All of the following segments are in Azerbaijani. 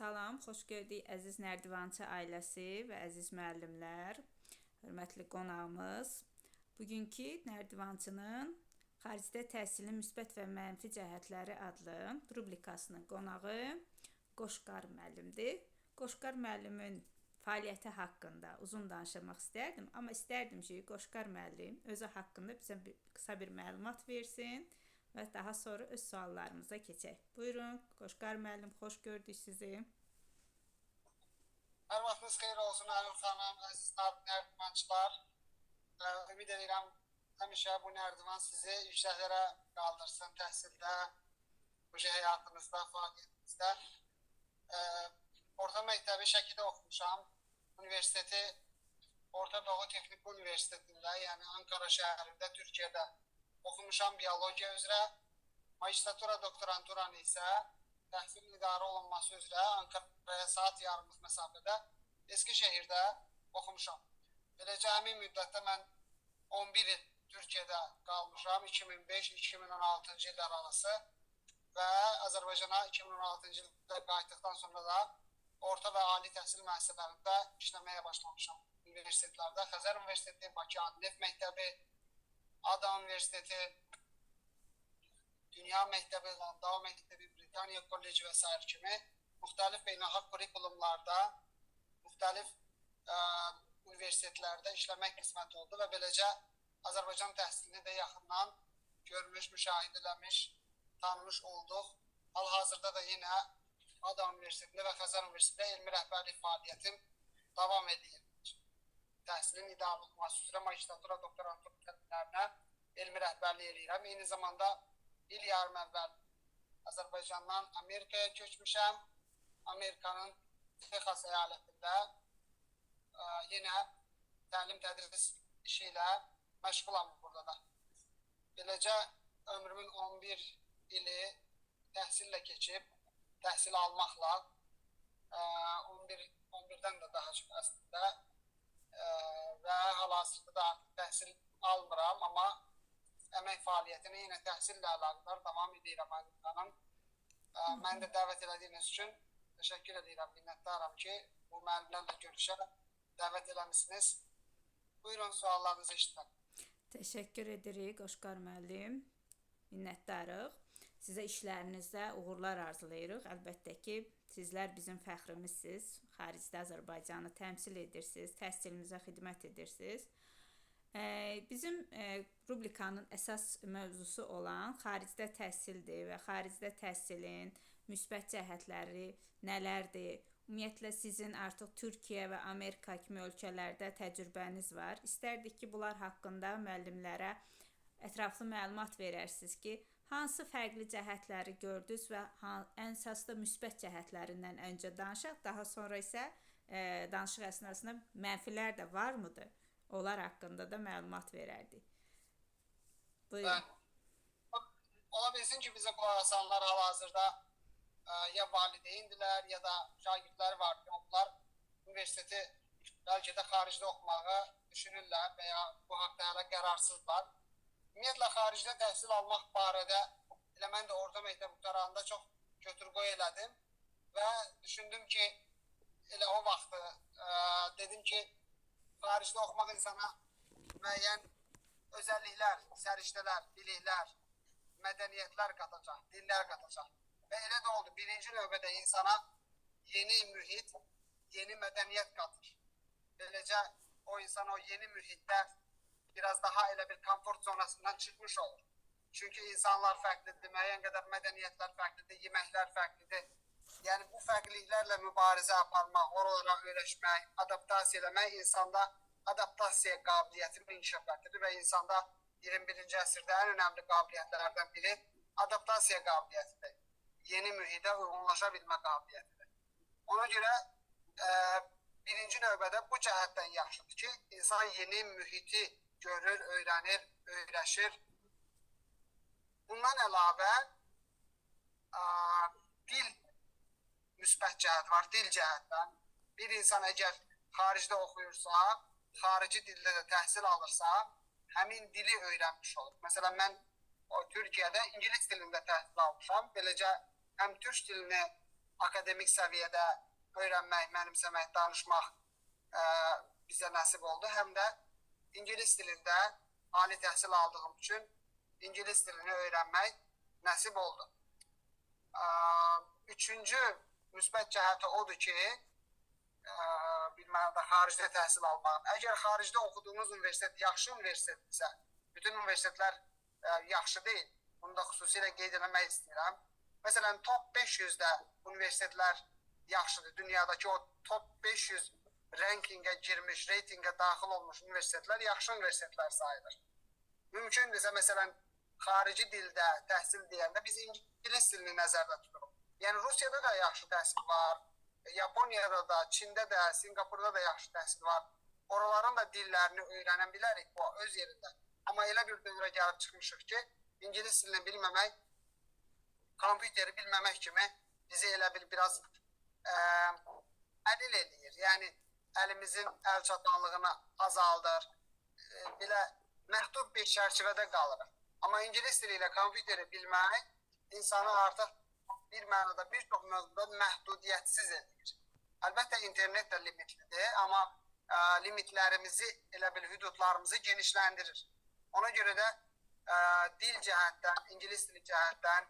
Salam, xoş gördük əziz Nərdivançı ailəsi və əziz müəllimlər, hörmətli qonağımız. Bugünkü Nərdivançının xaricdə təhsilin müsbət və mənfi cəhətləri adlı rubrikasının qonağı Qoşqar müəllimdir. Qoşqar müəllimin fəaliyyəti haqqında uzun danışmaq istərdim, amma istərdim ki, Qoşqar müəllim özü haqqında bizə qısa bir məlumat versin və daha sonra öz suallarımıza keçək. Buyurun, Qoşqar müəllim, xoş gördük sizi. Hər vaxtınız xeyir olsun, Əmin xanım, əziz nərdivançılar. Ümid edirəm, həmişə bu nərdivan sizi yüksəklərə qaldırsın təhsildə, həyatınızda, fəaliyyətinizdə. Orta məktəbi Şəkidə oxumuşam. Universiteti Orta Doğu Texniki Universitetində, yəni Ankara şəhərində, Türkiyədə oxumuşam biyologiya üzrə. Magistratura doktoranturanı isə təhsilin idarə olunması üzrə Ankara'ya saat yarımlıq məsafədə Eskişehirdə oxumuşam. Beləcə həmin müddətdə mən 11 il Türkiyədə qalmışam, 2005-2016-cı illər arası və Azərbaycana 2016-cı ildə qayıtdıqdan sonra da orta və ali təhsil müəssisələrində işləməyə başlamışam. Universitetlərdə Xəzər Universiteti, Bakı Adliyyat Məktəbi, Ada Universiteti, Dünya Məktəbi, Landau Məktəbi, Britaniya Kolleci və s. kimi müxtəlif beynəlxalq kurikulumlarda, müxtəlif universitetlərdə işləmək qismət oldu və beləcə Azərbaycan təhsilini də yaxından görmüş, müşahidə eləmiş, tanımış olduq. Hal-hazırda da yenə Ada Universitetində və Xəzər Universitetində elmi rəhbərlik fəaliyyətim davam edir. Təhsilin idarə olunması üzrə magistratura, doktorantura tədbirlərinə elmi rəhbərlik edirəm. Eyni zamanda il yarım əvvəl Azərbaycandan Amerikaya köçmüşəm. Amerikanın Texas əyalətində yenə təlim-tədris işi ilə məşğulam burada da. Beləcə ömrümün 11 ili təhsillə keçib, təhsil almaqla, 11-dən də daha çox əslində və hal-hazırda da təhsil almıram, amma əmək fəaliyyətini yenə təhsillə əlaqədar davam edirəm. Məni də dəvət elədiyiniz üçün təşəkkür edirəm, minnətdaram ki, bu müəllimlərlə görüşə dəvət eləmişsiniz. Buyurun, suallarınızı eşidirəm. Təşəkkür edirik, Qoşqar müəllim. Minnətdarıq. Sizə işlərinizdə uğurlar arzulayırıq. Əlbəttə ki, sizlər bizim fəxrimizsiniz. Xaricdə Azərbaycanı təmsil edirsiniz, təhsilimizə xidmət edirsiniz. Bizim rubrikanın əsas mövzusu olan xaricdə təhsildir və xaricdə təhsilin müsbət cəhətləri nələrdir? Ümumiyyətlə, sizin artıq Türkiyə və Amerika kimi ölkələrdə təcrübəniz var. İstərdik ki, bunlar haqqında müəllimlərə ətraflı məlumat verərsiniz ki, hansı fərqli cəhətləri gördünüz və ən əsasda müsbət cəhətlərindən öncə danışaq, daha sonra isə danışıq əsnasında mənfilər də var mıdır? Onlar haqqında da məlumat verərdik. Buyurun. Ola bilsin ki, bizə qulaq asanlar hal-hazırda ya valideyndirlər, ya da şagirdləri var ki, onlar universiteti bəlkə də xaricdə oxumağı düşünürlər və ya bu haqda hələ qərarsızlar. Ümumiyyətlə, xaricdə təhsil almaq barədə elə mən də orta məktəb qurtaranda çox götür-qoy elədim və düşündüm ki, elə o vaxtı dedim ki, xaricdə oxumaq insana müəyyən özəlliklər, səriştələr, biliklər, mədəniyyətlər qatacaq, dillər qatacaq. Və elə də oldu. Birinci növbədə insana yeni mühit, yeni mədəniyyət qatır. Beləcə o insan o yeni mühitdə biraz daha elə bir komfort zonasından çıxmış olur. Çünki insanlar fərqlidir, müəyyən qədər mədəniyyətlər fərqlidir, yeməklər fərqlidir. Yəni bu fərqliliklərlə mübarizə aparmaq, oralara öyrəşmək, adaptasiya eləmək insanda adaptasiya qabiliyyətini inkişaf etdirir və insanda 21-ci əsrdə ən önəmli qabiliyyətlərdən biri adaptasiya qabiliyyətidir. Yeni mühitə uyğunlaşa bilmə qabiliyyətidir. Ona görə birinci növbədə bu cəhətdən yaxşıdır ki, insan yeni mühiti görür, öyrənir, öyrəşir. Bundan əlavə dil müsbət cəhət var, dil cəhətdən. Bir insan əgər xaricdə oxuyursa, xarici dildə də təhsil alırsa, həmin dili öyrənmiş olur. Məsələn, mən Türkiyədə ingilis dilində təhsil almışam. Beləcə həm türk dilini akademik səviyyədə öyrənmək, mənimsəmək, danışmaq bizə nəsib oldu. Həm də ingilis dilində ali təhsil aldığım üçün ingilis dilini öyrənmək nəsib oldu. Üçüncü müsbət cəhəti odur ki, bir mənada xaricdə təhsil almaq. Əgər xaricdə oxuduğunuz universitet yaxşı universitetdirsə, bütün universitetlər yaxşı deyil. Bunu da xüsusilə qeyd etmək istəyirəm. Məsələn, top 500-də universitetlər yaxşıdır. Dünyadakı o top 500 rankingə girmiş, reytingə daxil olmuş universitetlər yaxşı universitetlər sayılır. Mümkündürsə, məsələn, xarici dildə təhsil deyəndə biz ingilis dilini nəzərdə tuturuq. Yəni, Rusiyada da yaxşı təhsil var, Yaponiyada da, Çində də, Singapurda da yaxşı təhsil var. Oraların da dillərini öyrənə bilərik bu öz yerində. Amma elə bir dövrə gəlib çıxmışıq ki, ingilis dilini bilməmək, kompüteri bilməmək kimi bizi elə biraz əlil eləyir. Yəni, əlimizin əl çatanlığını azaldır. Belə məhdud bir çərçivədə qalırıq. Amma ingilis dili ilə kompüteri bilmək insanı artıq bir mənada bir çox mövzuda məhdudiyyətsiz edir. Əlbəttə, internet də limitlidir, amma limitlərimizi, elə bil hüdudlarımızı genişləndirir. Ona görə də dil cəhətdən, ingilis dili cəhətdən,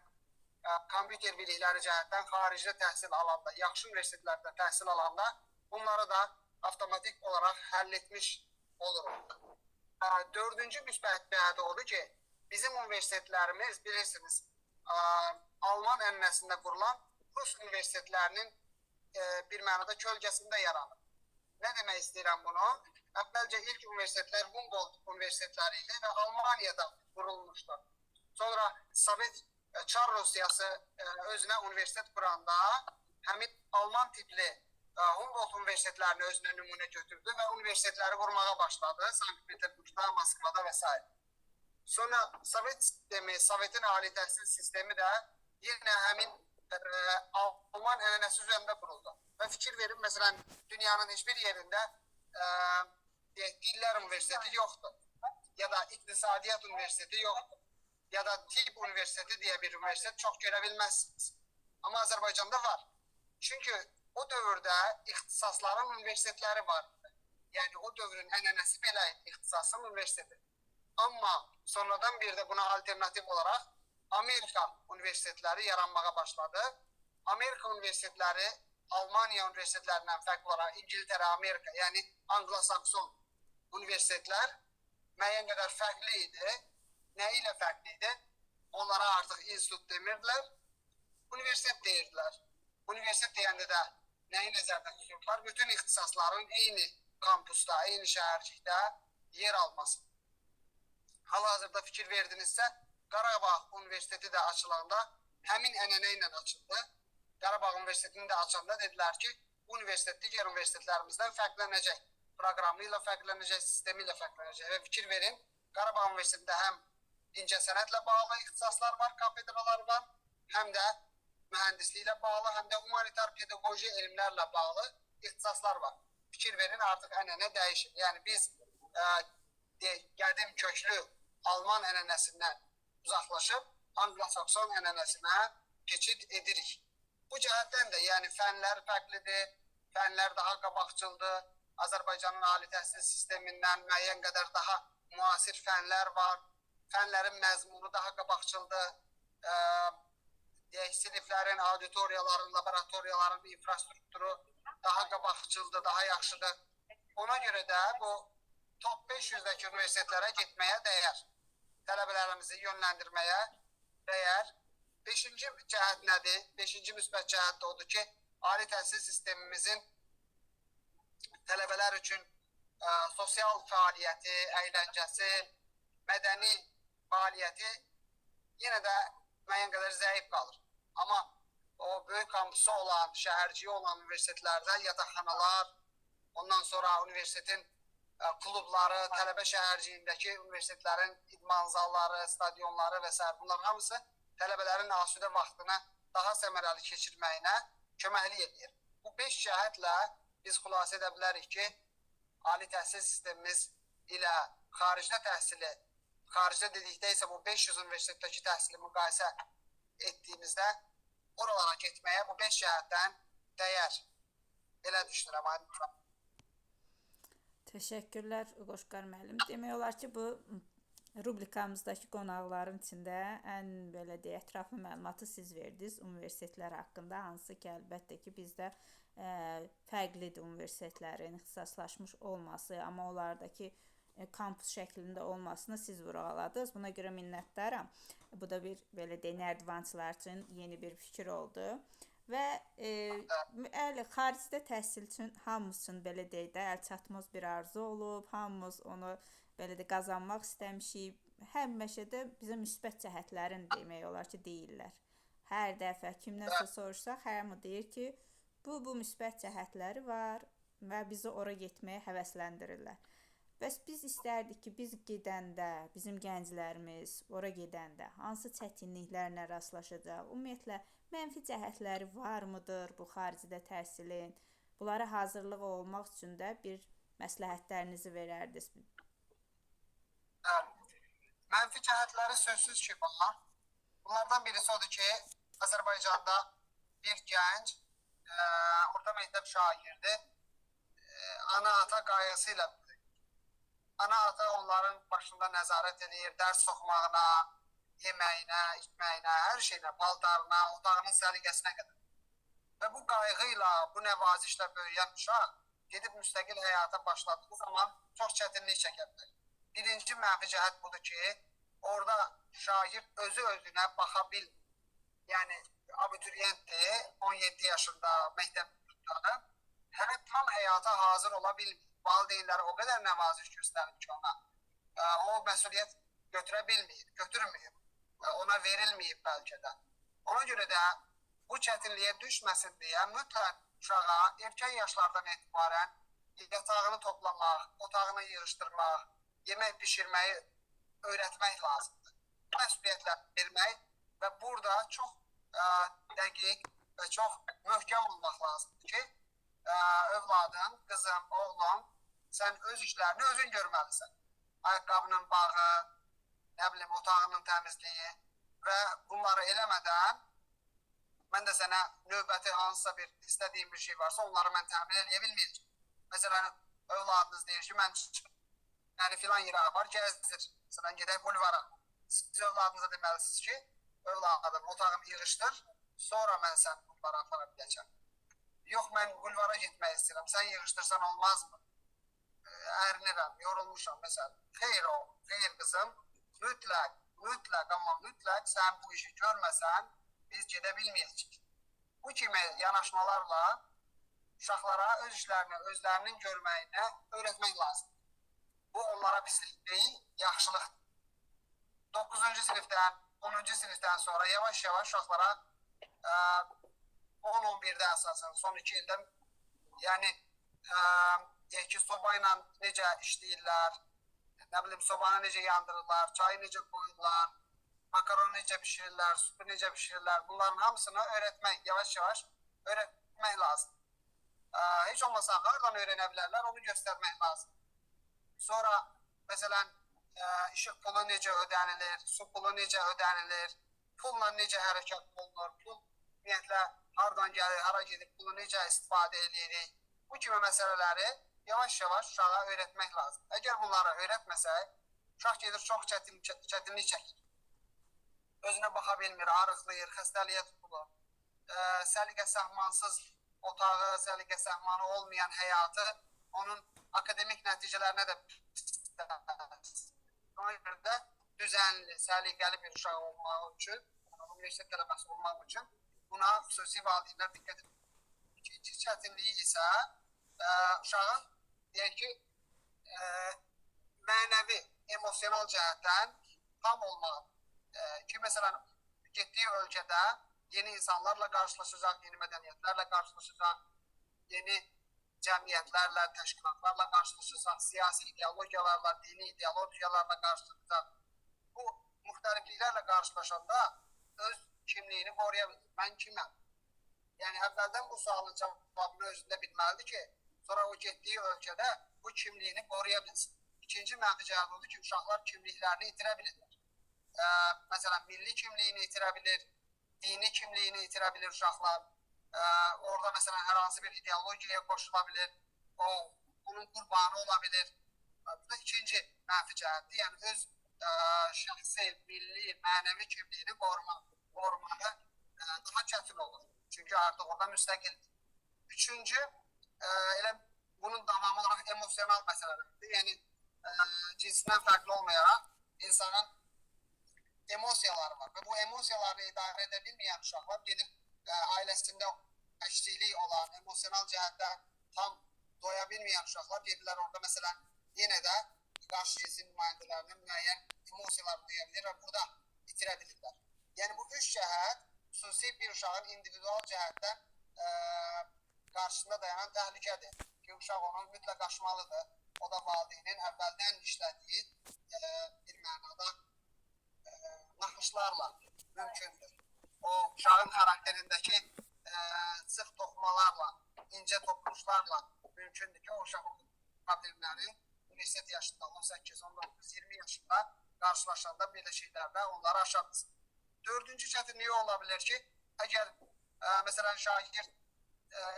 kompüter bilikləri cəhətdən xaricdə təhsil alanda, yaxşı universitetlərdə təhsil alanda bunları da avtomatik olaraq həll etmiş oluruq. Dördüncü müsbət cəhəti odur ki, bizim universitetlərimiz, bilirsiniz, Alman ənənəsində qurulan Rus universitetlərinin bir mənada kölgəsində yaranır. Nə demək istəyirəm bunu? Əvvəlcə ilk universitetlər Humboldt universitetləri ilə və Almaniyada qurulmuşdur. Sonra Sovet Çar Rusiyası özünə universitet quranda həmin Alman tipli Humboldt universitetlərini özünə nümunə götürdü və universitetləri qurmağa başladı. Sankt-Peterburgda, Moskvada və s. Sonra Sovet sistemi, Sovetin ali təhsil sistemi də yenə həmin Alman ənənəsi üzərində quruldu. Və fikir verin, məsələn, dünyanın heç bir yerində Dillər Universiteti yoxdur, ya da İqtisadiyyat Universiteti yoxdur, ya da Tibb Universiteti deyə bir universitet çox görə bilməzsiniz. Amma Azərbaycanda var. Çünki o dövrdə ixtisasların universitetləri var. Yəni, o dövrün ənənəsi belə ixtisasın universiteti. Amma sonradan bir də buna alternativ olaraq Amerika universitetləri yaranmağa başladı. Amerika universitetləri Almaniya universitetlərindən fərqli olaraq İngiltərə, Amerika, yəni Anglo-Sakson universitetlər müəyyən qədər fərqli idi. Nə ilə fərqli idi? Onlara artıq institut demirdilər, universitet deyirdilər. Universitet deyəndə də nəyi nəzərdə tuturdular? Bütün ixtisasların eyni kampusda, eyni şəhərcikdə yer alması. Hal-hazırda fikir verdinizsə, Qarabağ Universiteti də açılanda həmin ənənə ilə açıldı. Qarabağ Universitetini də açanda dedilər ki, bu universitet digər universitetlərimizdən fərqlənəcək. Proqramı ilə fərqlənəcək, sistemi ilə fərqlənəcək. Və fikir verin, Qarabağ Universitetində həm incəsənətlə bağlı ixtisaslar var, kafedralar var, həm də mühəndisliklə bağlı, həm də humanitar pedaqoji elmlərlə bağlı ixtisaslar var. Fikir verin, artıq ənənə dəyişir. Yəni biz qədim köklü Alman ənənəsindən uzaqlaşıb Anglo-Sakson ənənəsinə keçid edirik. Bu cəhətdən də, yəni fənlər fərqlidir, fənlər daha qabaqcıldır. Azərbaycanın ali təhsil sistemindən müəyyən qədər daha müasir fənlər var. Fənlərin məzmunu daha qabaqcıldır. Siniflərin, auditoriyaların, laboratoriyaların infrastrukturu daha qabaqcıldır, daha yaxşıdır. Ona görə də bu top 500-dəki universitetlərə getməyə dəyər. Tələbələrimizi yönləndirməyə dəyər. Beşinci cəhət nədir? Beşinci müsbət cəhət də odur ki, ali təhsil sistemimizin tələbələr üçün sosial fəaliyyəti, əyləncəsi, mədəni fəaliyyəti yenə də müəyyən qədər zəif qalır. Amma o böyük kampusu olan, şəhərciyi olan universitetlərdə yataqxanalar, ondan sonra universitetin klubları, tələbə şəhərciyindəki universitetlərin idman zalları, stadionları və s. bunlar hamısı tələbələrin asudə vaxtını daha səmərəli keçirməyinə köməklik edir. Bu 5 cəhətlə biz xülasə edə bilərik ki, ali təhsil sistemimiz ilə xaricdə təhsili, xaricdə dedikdə isə bu 500 universitetdəki təhsili müqayisə etdiyimizdə oralara getməyə bu 5 cəhətdən dəyər. Belə düşünürəm. Təşəkkürlər Qoşqar müəllim. Demək olar ki, bu rubrikamızdakı qonaqların içində ən belə deyə ətraflı məlumatı siz verdiniz universitetlər haqqında, hansı ki, əlbəttə ki, bizdə fərqlidir universitetlərin ixtisaslaşmış olması, amma onlardakı kampus şəklində olmasını siz vurğuladınız. Buna görə minnətdaram. Bu da bir belə deyək, nərdivançılar üçün yeni bir fikir oldu. Və xaricdə təhsil üçün hamımız üçün belə deyək də əlçatmaz bir arzu olub, hamımız onu belə də qazanmaq istəmişik. Həmişə də bizə müsbət cəhətlərini demək olar ki, deyirlər. Hər dəfə kimdənsə soruşsaq, hamı deyir ki, bu müsbət cəhətləri var və bizi ora getməyə həvəsləndirirlər. Bəs biz istərdik ki, biz gedəndə, bizim gənclərimiz ora gedəndə hansı çətinliklərlə rastlaşacaq? Ümumiyyətlə, mənfi cəhətləri varmıdır bu xaricdə təhsilin? Bunlara hazırlığı olmaq üçün də bir məsləhətlərinizi verərdiniz. Mənfi cəhətləri sözsüz ki, var. Bunlardan birisi odur ki, Azərbaycanda bir gənc orta məktəb şagirdi ana-ata qayğısı ilə ana-ata onların başında nəzarət edir, dərs oxumağına, yeməyinə, içməyinə, hər şeyinə, paltarına, otağının səliqəsinə qədər. Və bu qayğı ilə, bu nəvazişlə böyüyən uşaq gedib müstəqil həyata başladığı zaman çox çətinlik çəkə bilər. Birinci mənfi cəhət budur ki, orada şagird özü-özünə baxa bilmir. Yəni, abituriyentdir, 17 yaşında məktəb tutanıb, hələ tam həyata hazır ola bilmir. Valideynləri o qədər nəvaziş göstərir ki, ona. O məsuliyyət götürə bilməyib, götürməyib, ona verilməyib bəlkə də. Ona görə də bu çətinliyə düşməsin deyə mütləq uşağa erkən yaşlardan etibarən yatağını toplamaq, otağını yığışdırmaq, yemək pişirməyi öyrətmək lazımdır. Məsuliyyətlər vermək və burada çox dəqiq və çox möhkəm olmaq lazımdır ki, övladın, qızım, oğlum, sən öz işlərini özün görməlisən. Ayaqqabının bağı, nə bilim, otağının təmizliyi və bunları eləmədən mən də sənə növbəti hansısa bir istədiyim bir şey varsa onları mən təmin edə bilməyəcəm. Məsələn, övladınız deyir ki, mən filan yerə apar, gəzdir. Məsələn, gedək bulvara. Siz övladınıza deməlisiniz ki, övladım, otağımı yığışdır, sonra mən sən bulvara apara biləcəm. Yox, mən bulvara getmək istəyirəm, sən yığışdırsan olmazmı? Ərinirəm, yorulmuşam, məsələn. Xeyr oğlum, xeyr qızım, mütləq, amma mütləq sən bu işi görməsən, biz gedə bilməyəcək. Bu kimi yanaşmalarla uşaqlara öz işlərini, özlərinin görməyini öyrətmək lazım. Bu onlara pislik deyil, yaxşılıqdır. 9-cu sinifdən, 10-cu sinifdən sonra yavaş-yavaş uşaqlara 10-11-də əsasən, son 2 ildə, yəni, deyək ki, soba ilə necə işləyirlər, nə bilim, sobanı necə yandırırlar, çayı necə qoyurlar, makaronu necə pişirirlər, süpü necə pişirirlər, bunların hamısını öyrətmək, yavaş-yavaş öyrətmək lazım. Heç olmasa, hardan öyrənə bilərlər, onu göstərmək lazım. Sonra, məsələn, işıq pulu necə ödənilir, su pulu necə ödənilir, pulla necə hərəkət olunur, pul ümumiyyətlə hardan gəlir, hara gedir, pulu necə istifadə edirik. Bu kimi məsələləri yavaş-yavaş uşağa öyrətmək lazım. Əgər bunları öyrətməsək, uşaq gedir çox çətinlik çəkir. Özünə baxa bilmir, arıqlayır, xəstəliyə tutulur. Səliqə-səhmansız otağı, səliqə-səhmanı olmayan həyatı onun akademik nəticələrinə də ona görə də düzənli, səliqəli bir uşaq olmaq üçün, universitet tələbəsi olmaq üçün buna xüsusi valideynlər diqqət edir. İkinci çətinliyi isə uşağın, deyək ki, mənəvi, emosional cəhətdən tam olmağı. Ki, məsələn, getdiyi ölkədə yeni insanlarla qarşılaşacaq, yeni mədəniyyətlərlə qarşılaşacaq, yeni cəmiyyətlərlə, təşkilatlarla qarşılaşacaq, siyasi ideologiyalarla, dini ideologiyalarla qarşılaşacaq. Bu müxtəlifliklərlə qarşılaşanda öz kimliyini qoruya bilir. Mən kiməm? Yəni, əvvəldən bu sualın cavabını özündə bilməlidir ki, sonra o getdiyi ölkədə bu kimliyini qoruya bilsin. İkinci mənfi cəhət odur ki, uşaqlar kimliklərini itirə bilirlər. Məsələn, milli kimliyini itirə bilir, dini kimliyini itirə bilir uşaqlar. Orada məsələn hər hansı bir ideologiyaya qoşula bilir. Bunun qurbanı ola bilir. Bu da ikinci mənfi cəhətdir. Yəni öz şəxsi, milli, mənəvi kimliyini qorumağı daha çətin olur. Çünki artıq orada müstəqildir. Üçüncü, elə bunun davamı olaraq emosional məsələlərdir. Yəni cinsindən fərqli olmayaraq insanın emosiyaları var və bu emosiyaları idarə edə bilməyən uşaqlar gedib ailəsində əksiklik olan, emosional cəhətdən tam doya bilməyən uşaqlar gedirlər orada məsələn yenə də qarşı cinsin nümayəndələrinin müəyyən emosiyalarını deyə bilir və burada itirə bilirlər. Yəni bu üç cəhət xüsusi bir uşağın individual cəhətdən qarşısında dayanan təhlükədir ki, uşaq onu mütləq aşmalıdır. O da valideynin əvvəldən işlədiyi bir mənada naxışlarla mümkündür. O uşağın xarakterindəki sıx toxumalarla, incə toxunuşlarla mümkündür ki, o uşaq problemləri universitet yaşında 18, 19, 20 yaşında qarşılaşanda belə şeylərdə onları aşa bilsin. Dördüncü çətinliyi ola bilər ki, əgər məsələn şagird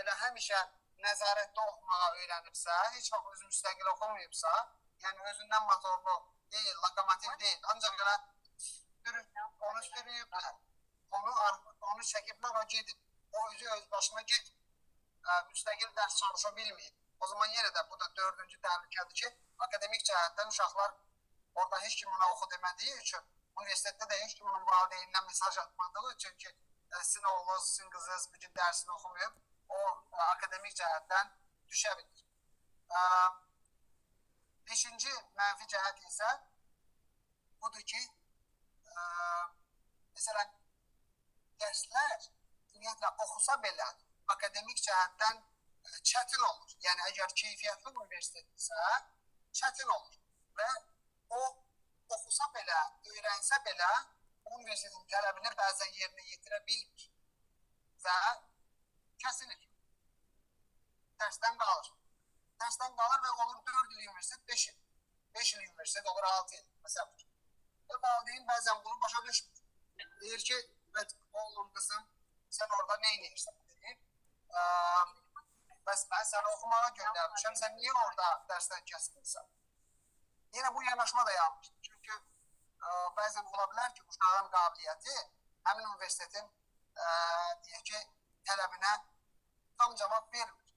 elə həmişə nəzarətdə oxumağa öyrənibsə, heç vaxt özü müstəqil oxumayıbsa, yəni özündən motorlu deyil, lokomotiv deyil, ancaq elə onu sürüyüblər, onu çəkiblər, o gedib, o özü öz başına gedib, müstəqil dərs çalışa bilməyib. O zaman yenə də bu da dördüncü təhlükədir ki, akademik cəhətdən uşaqlar orada heç kim ona oxu demədiyi üçün, universitetdə də heç kim onun valideynindən mesaj atmadığı üçün ki, sizin oğlunuz, sizin qızınız bu gün dərsini oxumayıb, o akademik cəhətdən düşə bilir. Beşinci mənfi cəhət isə budur ki, məsələn, dərslər ümumiyyətlə oxusa belə akademik cəhətdən çətin olur. Yəni, əgər keyfiyyətli universitetdirsə, çətin olur və o oxusa belə, öyrənsə belə, universitetin tələbini bəzən yerinə yetirə bilmir və kəsilir. Dərsdən qalır. Dərsdən qalır və olur 4 il universitet, 5 il. 5 il universitet olur 6 il. Məsələn, və valideyn bəzən bunu başa düşmür. Deyir ki, oğlum, qızım, sən orada nə edirsən? Deyir. Bəs mən səni oxumağa göndərmişəm, sən niyə orada dərsdən kəsilirsən? Yenə bu yanaşma da yanlışdır. Çünki bəzən ola bilər ki, uşağın qabiliyyəti həmin universitetin deyək ki, tələbinə tam cavab vermir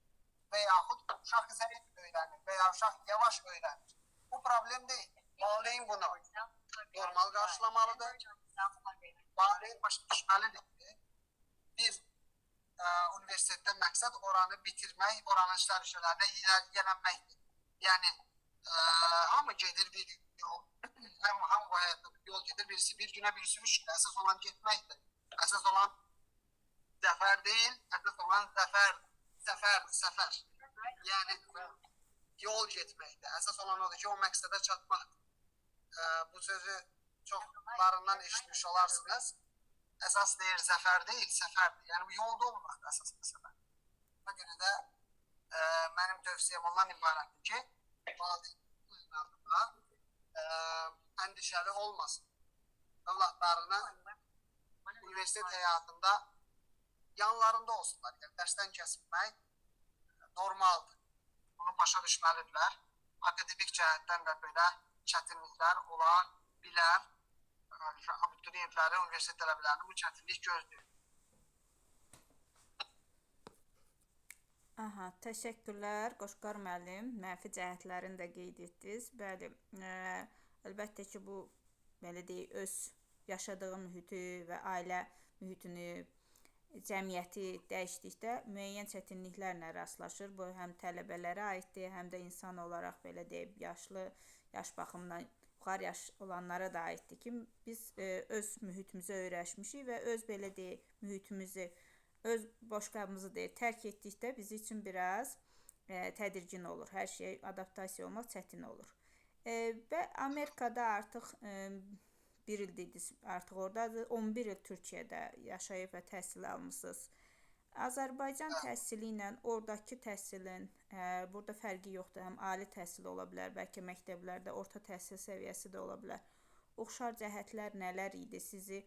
və yaxud uşaq zəif öyrənir və ya uşaq yavaş öyrənir. Bu problem deyil. Valideyn bunu normal qarşılamalıdır. Valideyn başa düşməlidir ki, bir universitetdə məqsəd oranı bitirmək, oranın işlərinə yiyələnməkdir. Yəni, hamı gedir bir yol, hamı o həyatda bir yol gedir, birisi bir günə birisi 3 gün, əsas olan getməkdir. Əsas olan zəfər deyil, əsas olan zəfər. Yəni, yol getməkdir. Əsas olan odur ki, o məqsədə çatmaqdır. Bu sözü çoxlarından eşitmiş olarsınız. Əsas deyir, zəfər deyil, səfərdir. Yəni, bu yolda olmaqdır əsas məsələ. Buna görə də mənim tövsiyəm ondan ibarətdir ki, valideynlərdə əndişəli olmasın. Övladlarını universitet həyatında yanlarında olsunlar. Yəni, dərsdən kəsilmək normaldır. Bunu başa düşməlidirlər. Akademik cəhətdən də belə çətinliklər ola bilər. Abituriyentləri, universitet tələbələrini bu çətinlik gözləyir. Təşəkkürlər Qoşqar müəllim. Mənfi cəhətlərini də qeyd etdiniz. Bəli, əlbəttə ki, bu belə deyək, öz yaşadığı mühiti və ailə mühitini, cəmiyyəti dəyişdikdə müəyyən çətinliklərlə rastlaşır. Bu həm tələbələrə aiddir, həm də insan olaraq belə deyək, yaş baxımından yuxarı yaş olanlara da aiddir ki, biz öz mühitimizə öyrəşmişik və öz belə deyək, mühitimizi, öz boşqabımızı deyək, tərk etdikdə bizim üçün biraz tədirgin olur. Hər şey adaptasiya olmaq çətin olur. Və Amerikada artıq bir il dediniz, artıq oradadır, 11 il Türkiyədə yaşayıb və təhsil almısınız. Azərbaycan təhsili ilə oradakı təhsilin burada fərqi yoxdur. Həm ali təhsil ola bilər, bəlkə məktəblərdə orta təhsil səviyyəsi də ola bilər. Oxşar cəhətlər nələr idi? Sizi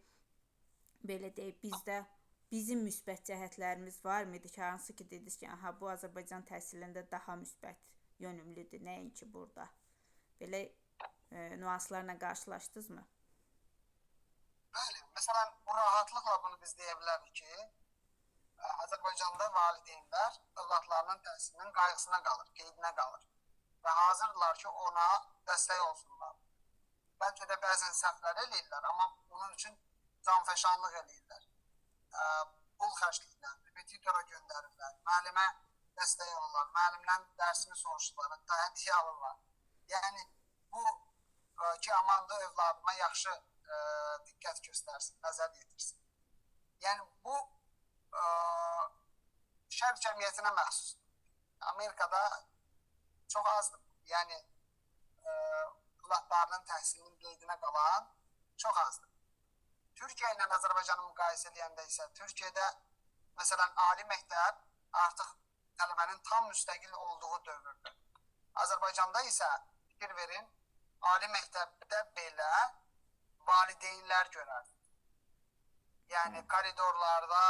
belə deyək, bizim müsbət cəhətlərimiz var mıydı ki, hansı ki dediniz ki, aha bu Azərbaycan təhsilində daha müsbət yönümlüdür, nəinki burada. Belə nüanslarla qarşılaşdınızmı? Bəli, məsələn, bu rahatlıqla bunu biz deyə bilərik ki, Azərbaycanda valideynlər övladlarının təhsilinin qayğısına qalır, qeydinə qalır və hazırdılar ki, ona dəstək olsunlar. Bəlkə də bəzən səhvlər eləyirlər, amma bunun üçün canfəşanlıq eləyirlər. Pul xərcləyirlər, repetitora göndərirlər, müəllimə dəstək olurlar, müəllimdən dərsini soruşurlar, hətta hədiyyə alırlar. Yəni, bu ki, amandı övladıma yaxşı diqqət göstərsin, nəzər yetirsin. Yəni, bu şərq cəmiyyətinə məxsusdur. Amerikada çox azdır. Yəni, övladlarının təhsilinin qeydinə qalan çox azdır. Türkiyə ilə Azərbaycanı müqayisə edəndə isə Türkiyədə, məsələn, ali məktəb artıq tələbənin tam müstəqil olduğu dövrdür. Azərbaycanda isə, fikir verin, ali məktəbdə belə valideynlər görər. Yəni, koridorlarda,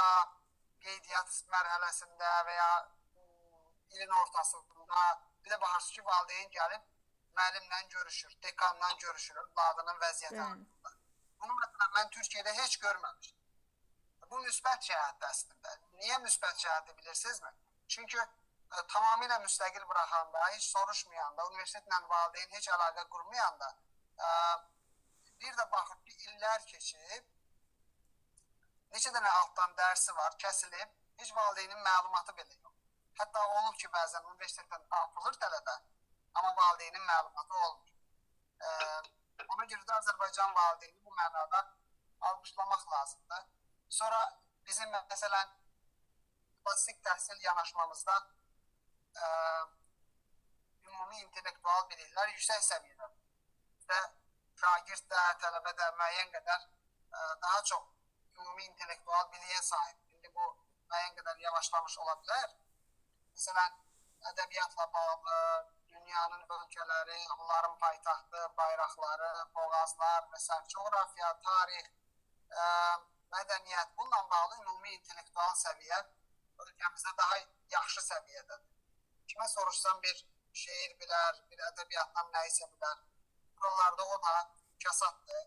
qeydiyyat mərhələsində və ya ilin ortasında bir də baxarsınız ki, valideyn gəlib müəllimlə görüşür, dekanla görüşür, övladının vəziyyəti haqqında. Bunu məsələn, mən Türkiyədə heç görməmişdim. Bu müsbət cəhətdir əslində. Niyə müsbət cəhətdir bilirsinizmi? Çünki tamamilə müstəqil buraxanda, heç soruşmayanda, universitetlə valideyn heç əlaqə qurmayanda, bir də baxıb ki, illər keçib, neçə dənə altdan dərsi var, kəsilib, heç valideynin məlumatı belə yox. Hətta olub ki, bəzən universitetdən atılır tələbə, amma valideynin məlumatı olmur. Ona görə də Azərbaycan valideyni bu mənada alqışlamaq lazımdır. Sonra bizim, məsələn, klasik təhsil yanaşmamızda ümumi intellektual biliklər yüksək səviyyədə və şagird də, tələbə də müəyyən qədər daha çox ümumi intellektual biliyə sahib. İndi bu müəyyən qədər yavaşlamış ola bilər. Məsələn, ədəbiyyatla bağlı, dünyanın ölkələri, onların paytaxtı, bayraqları, boğazlar, məsələn, coğrafiya, tarix, mədəniyyət, bununla bağlı ümumi intellektual səviyyə ölkəmizdə daha yaxşı səviyyədədir. Kimə soruşsam bir şeir bilər, bir ədəbiyyatdan nəyisə bilər. Buralarda o da kəsaddır,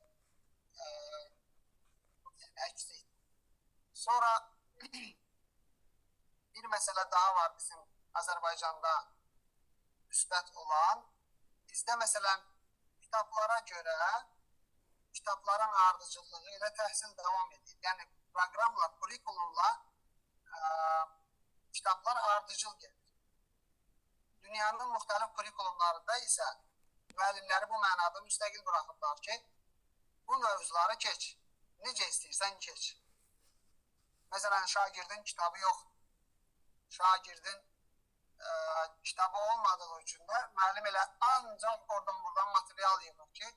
əksik. Sonra bir məsələ daha var bizim Azərbaycanda müsbət olan. Bizdə məsələn kitablara görə, kitabların ardıcıllığı ilə təhsil davam edir. Yəni proqramla, kurikulumla kitablar ardıcıl gedir. Dünyanın müxtəlif kurikulumlarında isə müəllimləri bu mənada müstəqil buraxırlar ki, bu mövzuları keç, necə istəyirsən keç. Məsələn, şagirdin kitabı yoxdur. Şagirdin kitabı olmadığı üçün də müəllim elə ancaq oradan-buradan material yığır ki,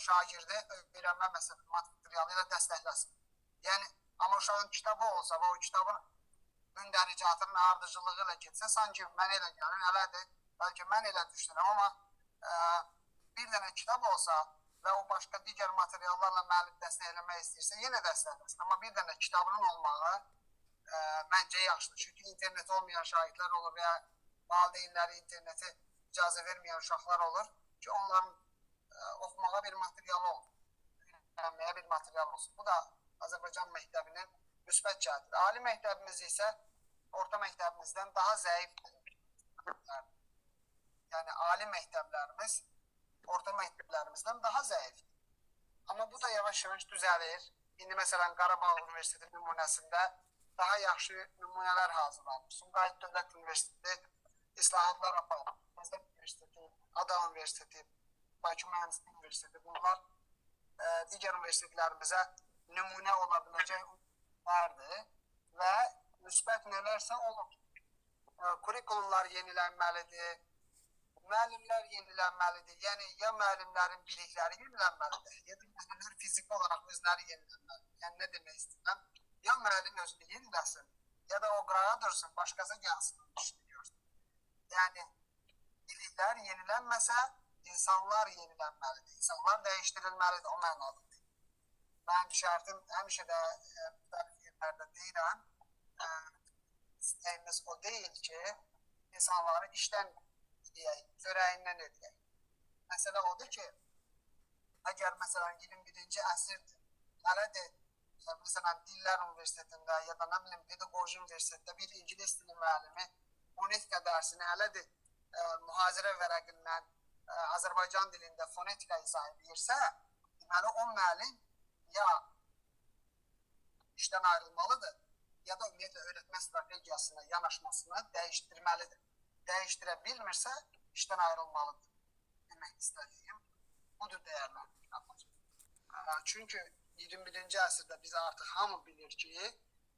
şagirdi öyrənmə materialı ilə dəstəkləsin. Yəni, amma uşağın kitabı olsa və o kitabın mündəricatının ardıcılığı ilə getsə, sanki mən elə gəlir, elədir, bəlkə mən elə düşünürəm, amma bir dənə kitab olsa və o başqa digər materiallarla müəllim dəstəkləmək istəyirsə, yenə dəstəkləsin. Amma bir dənə kitabının olmağı məncə yaxşıdır. Çünki internet olmayan şahidlər olur və ya valideynləri interneti icazə verməyən uşaqlar olur ki, onların oxumağa bir materialı olur, öyrənməyə bir material olsun. Bu da Azərbaycan məktəbinin müsbət cəhətidir. Ali məktəbimiz isə orta məktəbimizdən daha zəifdir. Yəni, ali məktəblərimiz orta məktəblərimizdən daha zəifdir. Amma bu da yavaş-yavaş düzəlir. İndi məsələn, Qarabağ Universiteti nümunəsində daha yaxşı nümunələr hazırlanır. Sumqayıt Dövlət Universiteti islahatlar aparır. Məzdəq Universiteti, Ada Universiteti, Bakı Mühəndislik Universiteti, bunlar digər universitetlərimizə nümunə ola biləcəklərdir və müsbət nələrsə olur. Kurikulumlar yenilənməlidir, müəllimlər yenilənməlidir. Yəni, ya müəllimlərin bilikləri yenilənməlidir, ya da müəllimlər fiziki olaraq özləri yenilənməlidir. Yəni, nə demək istəyirəm? Ya müəllim özünü yeniləsin, ya da o qırağa dursun, başqası gəlsin, düşünüyorsun. Yəni, biliklər yenilənməsə, insanlar yenilənməlidir, insanlar dəyişdirilməlidir, o mənada deyil. Mən şərtim həmişə də müxtəlif yerlərdə deyirəm, istəyimiz o deyil ki, insanları işdən edək, çörəyindən edək. Məsələ odur ki, əgər məsələn 21-ci əsrdir, hələ də məsələn Dillər Universitetində ya da nə bilim Pedaqoji Universitetdə bir ingilis dili müəllimi fonetika dərsini hələ də mühazirə vərəqindən Azərbaycan dilində fonetika izah edirsə, deməli o müəllim ya işdən ayrılmalıdır, ya da ümumiyyətlə öyrətmə strategiyasına, yanaşmasına dəyişdirməlidir. Dəyişdirə bilmirsə, işdən ayrılmalıdır. Demək istədiyim budur dəyərləndirmək. Çünki 21-ci əsrdə biz artıq hamı bilir ki,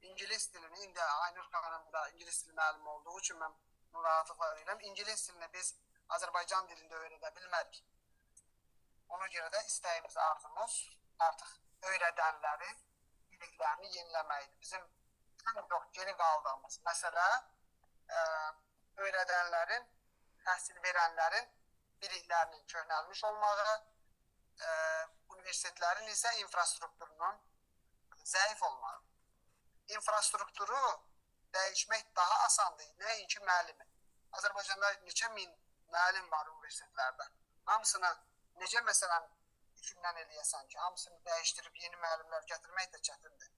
ingilis dilini, indi Aynur xanım da ingilis dili müəllimi olduğu üçün mən rahatlıqla deyirəm, ingilis dilini biz Azərbaycan dilində öyrədə bilmərik. Ona görə də istəyimiz, arzumuz artıq öyrədənlərin biliklərini yeniləməkdir. Bizim ən çox geri qaldığımız məsələ öyrədənlərin, təhsil verənlərin biliklərinin köhnəlmiş olmağı, universitetlərin isə infrastrukturunun zəif olmağı. İnfrastrukturu dəyişmək daha asandır, nəinki müəllimi. Azərbaycanda neçə min müəllim var universitetlərdə. Hamısını necə məsələn fikirdən eləyəsən ki, hamısını dəyişdirib yeni müəllimlər gətirmək də çətindir.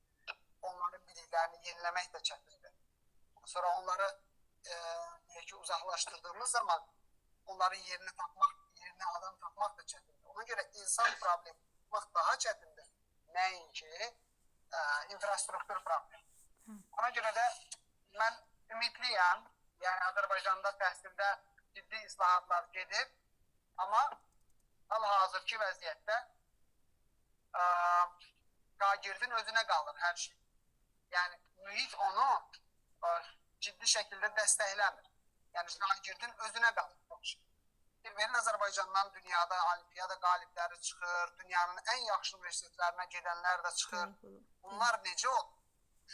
Onların biliklərini yeniləmək də çətindir. Sonra onları uzaqlaşdırdığımız zaman onların yerini tapmaq, yerinə adam tapmaq da çətindir. Ona görə insan problemi tapmaq daha çətindir, nəinki infrastruktur problemi. Ona görə də mən ümidliyəm, yəni Azərbaycanda təhsildə ciddi islahatlar gedir, amma hal-hazırki vəziyyətdə şagirdin özünə qalır hər şey. Yəni, mühit onu ciddi şəkildə dəstəkləmir. Yəni, şagirdin özünə qalır. Verin Azərbaycandan dünyada olimpiyada qalibləri çıxır, dünyanın ən yaxşı universitetlərinə gedənlər də çıxır. Bunlar necə olur?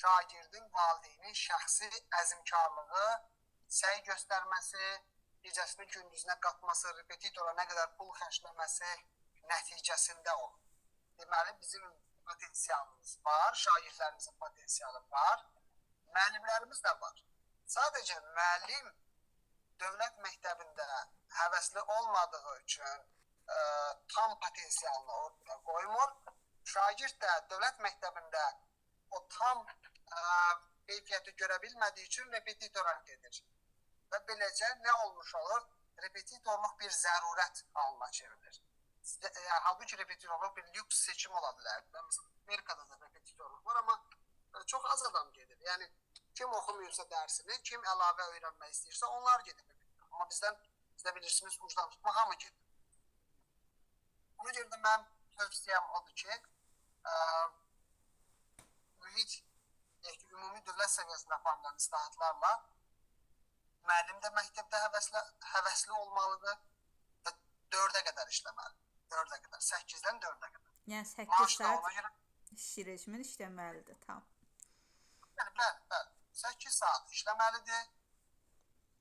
Şagirdin, valideynin şəxsi əzmkarlığı, səy göstərməsi, gecəsini gündüzünə qatması, repetitora nə qədər pul xərcləməsi nəticəsində olur. Deməli, bizim potensialımız var, şagirdlərimizin potensialı var, müəllimlərimiz də var. Sadəcə müəllim dövlət məktəbində həvəsli olmadığı üçün tam potensialını ortaya qoymur. Şagird də dövlət məktəbində o tam keyfiyyəti görə bilmədiyi üçün repetitora gedir. Və beləcə nə olmuş olur? Repetitorluq bir zərurət halına çevrilir. Halbuki repetitorluq bir lüks seçim ola bilər. Amerikada da repetitorluq var, amma çox az adam gedir. Yəni, kim oxumuyursa dərsini, kim əlavə öyrənmək istəyirsə, onlar gedir. Amma bizdə bilirsiniz, ucdan tutma hamı gedir. Ona görə də mən tövsiyəm odur ki, mühit, ümumi dövlət səviyyəsində aparılan islahatlarla müəllim də məktəbdə həvəsli olmalıdır və 4-ə qədər işləməlidir. 4-ə qədər, 8-dən 4-ə qədər. Yəni 8 saat iş rejimini işləməlidir, tam. Bəli, 8 saat işləməlidir.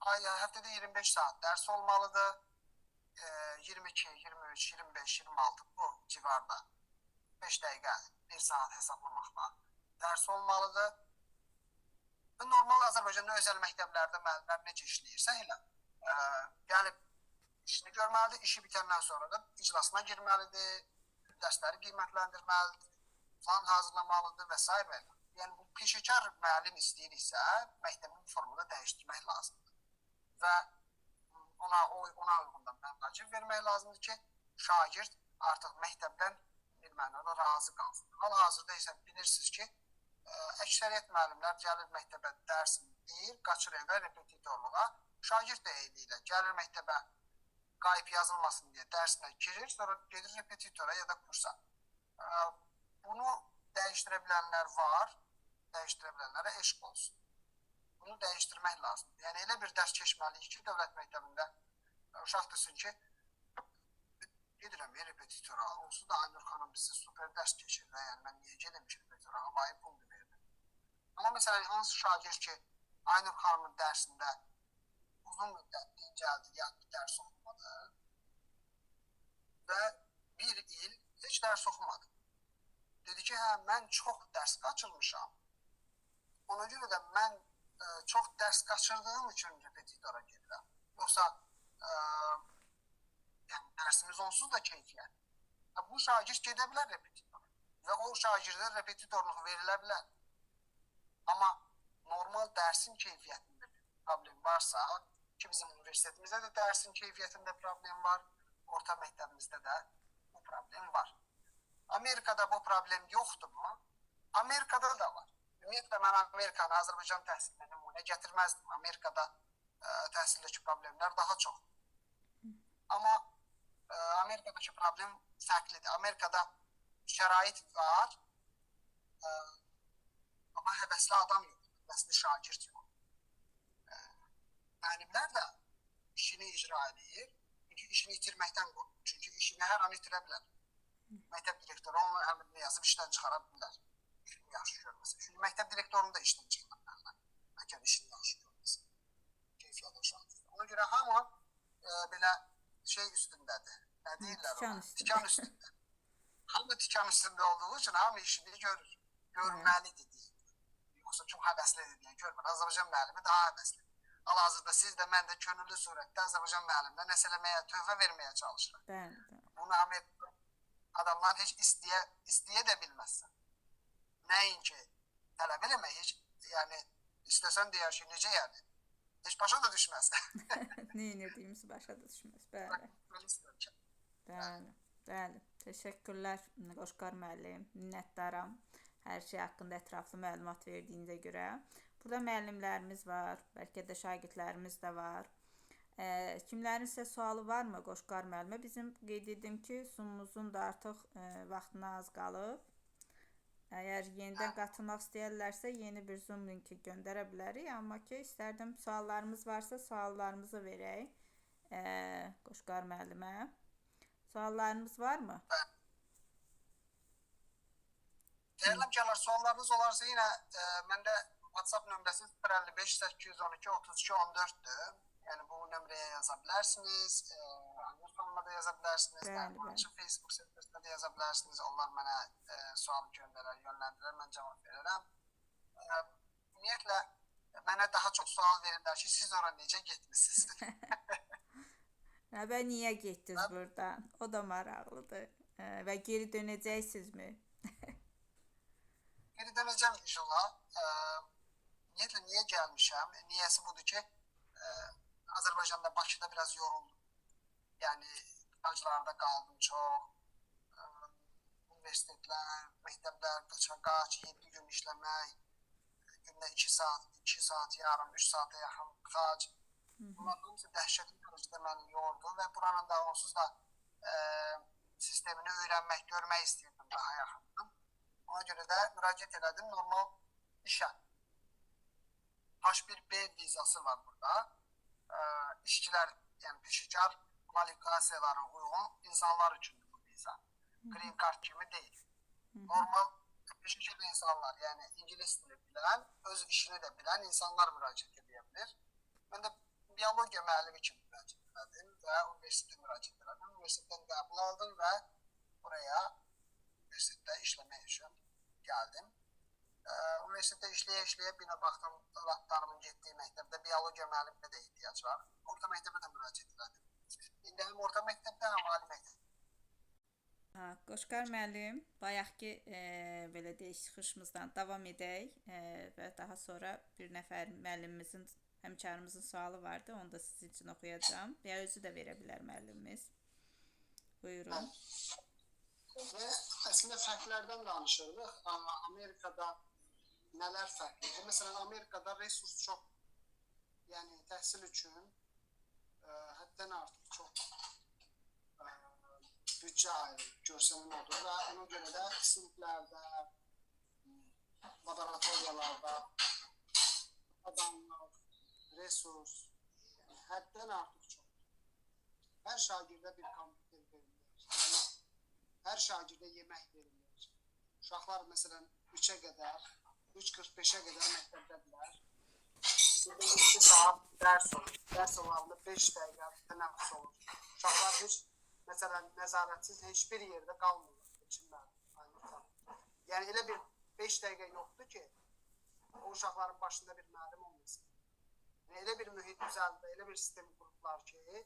Həftədə 25 saat dərs olmalıdır. 22, 23, 25, 26 bu civarda 5 dəqiqə, 1 saat hesablamaqla dərs olmalıdır. Və normal Azərbaycanda özəl məktəblərdə müəllimlər necə işləyirsə elə gəlib işini görməlidir, işi bitəndən sonra da iclasına girməlidir, dərsləri qiymətləndirməlidir, plan hazırlamalıdır və s. Yəni, bu peşəkar müəllim istəyiriksə, məktəbin formunu dəyişdirmək lazımdır. Və ona uyğundan məncə vermək lazımdır ki, şagird artıq məktəbdən bir mənada razı qalsın. Hal-hazırda isə bilirsiniz ki, əksəriyyət müəllimlər gəlir məktəbə dərsini deyir, qaçır evə repetitorluğa, şagird də eynilə gəlir məktəbə qayıb yazılmasın deyə dərsinə girir, sonra gedir repetitora ya da kursa. Bunu dəyişdirə bilənlər var, dəyişdirə bilənlərə eşq olsun. Bunu dəyişdirmək lazımdır. Yəni, elə bir dərs keçməliyik ki, dövlət məktəbində uşaq desin ki, gedirəm repetitora, olsun da Aynur xanım bizə super dərs keçir və yəni mən niyə gedim ki, repetitora, havayı puldur verdim. Amma məsələn, hansı şagird ki, Aynur xanımın dərsində uzun müddət dincəldi, yəni dərs oxumadı və bir il heç dərs oxumadı. Dedi ki, hə, mən çox dərs qaçırmışam. Ona görə də mən çox dərs qaçırdığım üçün repetitora gedirəm. Yoxsa yəni dərsimiz onsuz da keyfiyyət. Bu şagird gedə bilər repetitora və o şagirdə repetitorluq verilə bilər. Amma normal dərsin keyfiyyətində bir problem varsa, ki bizim universitetimizdə də dərsin keyfiyyətində problem var, orta məktəbimizdə də bu problem var. Amerikada bu problem yoxdurmu? Amerikada da var. Ümumiyyətlə, mən Amerikanı Azərbaycan təhsilinə nümunə gətirməzdim. Amerikada təhsildəki problemlər daha çox. Amma Amerikadakı problem fərqlidir. Amerikada şərait var, amma həvəsli adam yox, həvəsli şagird yox. Müəllimlər də işini icra edir, çünki işini itirməkdən qorxur. Çünki işini hər an itirə bilər. Məktəb direktoru onun əmrini yazıb işdən çıxara bilər. İşini yaxşı görməsin. Çünki məktəb direktorunu da işdən çıxara bilər. Məktəb işini yaxşı görməsin. Keyfiyyət aşağıdır. Ona görə hamı belə şey üstündədir. Nə deyirlər ona? Tikan üstündə. Hamı tikan üstündə olduğu üçün hamı işini görür. Görməlidir deyir. Yoxsa çox həvəslidir deyə görmür. Azərbaycan müəllimi daha həvəslidir. Hal-hazırda siz də mən də könüllü surətdə Azərbaycan müəlliminə nəsə eləməyə, tövbə verməyə çalışırıq. Bunu Amerika adamlar heç istəyə də bilməzsən. Nəinki tələb eləmək, heç yəni istəsən deyər ki, necə yəni? Heç başa da düşməz. Neyin ediyimiz başa da düşməz. Bəli. Bəli. Təşəkkürlər Qoşqar müəllim. Minnətdaram. Hər şey haqqında ətraflı məlumat verdiyinizə görə. Burada müəllimlərimiz var, bəlkə də şagirdlərimiz də var. Kimlərin sizə sualı varmı Qoşqar müəllimə? Bizim qeyd edim ki, sunumumuzun da artıq vaxtına az qalıb. Əgər yenidən qatılmaq istəyirlərsə, yeni bir Zoom linki göndərə bilərik. Amma ki, istərdim suallarımız varsa, suallarımızı verək Qoşqar müəllimə. Suallarınız varmı? Deyirəm ki, suallarınız olarsa yenə məndə WhatsApp nömrəsi 055 812 32 14-dür. Yəni bu nömrəyə yaza bilərsiniz. Anonsanla da yaza bilərsiniz. Facebook səhifəsində də yaza bilərsiniz. Onlar mənə sual göndərər, yönləndirər, mən cavab verərəm. Ümumiyyətlə, mənə daha çox sual verirlər ki, siz ora necə getmişsiniz? Və niyə getdiniz buradan? O da maraqlıdır. Və geri dönəcəksinizmi? Geri dönəcəm inşallah. Ümumiyyətlə, niyə gəlmişəm? Niyəsi budur ki, Azərbaycanda, Bakıda biraz yoruldum. Yəni, bacılarda qaldım çox. Universitetlər, məktəblər, qaç, 7 gün işləmək, gündə 2 saat yarım, 3 saata yaxın qaç. Bunlar hamısı dəhşətli dərəcədə məni yordu və buranın da onsuz da sistemini öyrənmək, görmək istəyirdim daha yaxından. Ona görə də müraciət elədim normal işə. H1B vizası var burada. İşçilər, yəni peşəkar kvalifikasiyalara uyğun insanlar üçündür bu viza. Green card kimi deyil. Normal peşəkar insanlar, yəni ingilis dili bilən, öz işini də bilən insanlar müraciət edə bilər. Mən də biologiya müəllimi kimi müraciət elədim və universitetə müraciət elədim. Universitetdən qəbul aldım və buraya universitetdə işləmək üçün gəldim. Universitetdə işləyə-işləyə bir də baxdım, övladlarımın getdiyi məktəbdə biologiya müəlliminə də ehtiyac var. Orta məktəbə də müraciət elədim. İndi həm orta məktəbdə, həm ali məktəbdə. Qoşqar müəllim, bayaqki belə deyək, çıxışımızdan davam edək və daha sonra bir nəfər müəllimimizin, həmkarımızın sualı vardı, onu da sizin üçün oxuyacağım. Ya özü də verə bilər müəllimimiz. Buyurun. Əslində fərqlərdən danışırdıq, amma Amerikada nələr fərqlidir? Məsələn, Amerikada resurs çox, yəni təhsil üçün həddən artıq çox büdcə görsənən olur və ona görə də siniflərdə, laboratoriyalarda adamlar, resurs həddən artıq çox. Hər şagirdə bir kompüter verilir. Hər şagirdə yemək verilir. Uşaqlar məsələn 3-ə qədər, 3:45-ə qədər məktəbdədirlər. 2 saat dərs olur. Dərs olarında 5 dəqiqə tənəffüs olur. Uşaqlar heç məsələn nəzarətsiz heç bir yerdə qalmırlar. Keçinlər. Yəni elə bir 5 dəqiqə yoxdur ki, o uşaqların başında bir müəllim olmasın. Yəni, elə bir mühit düzəldə, elə bir sistem qurublar ki,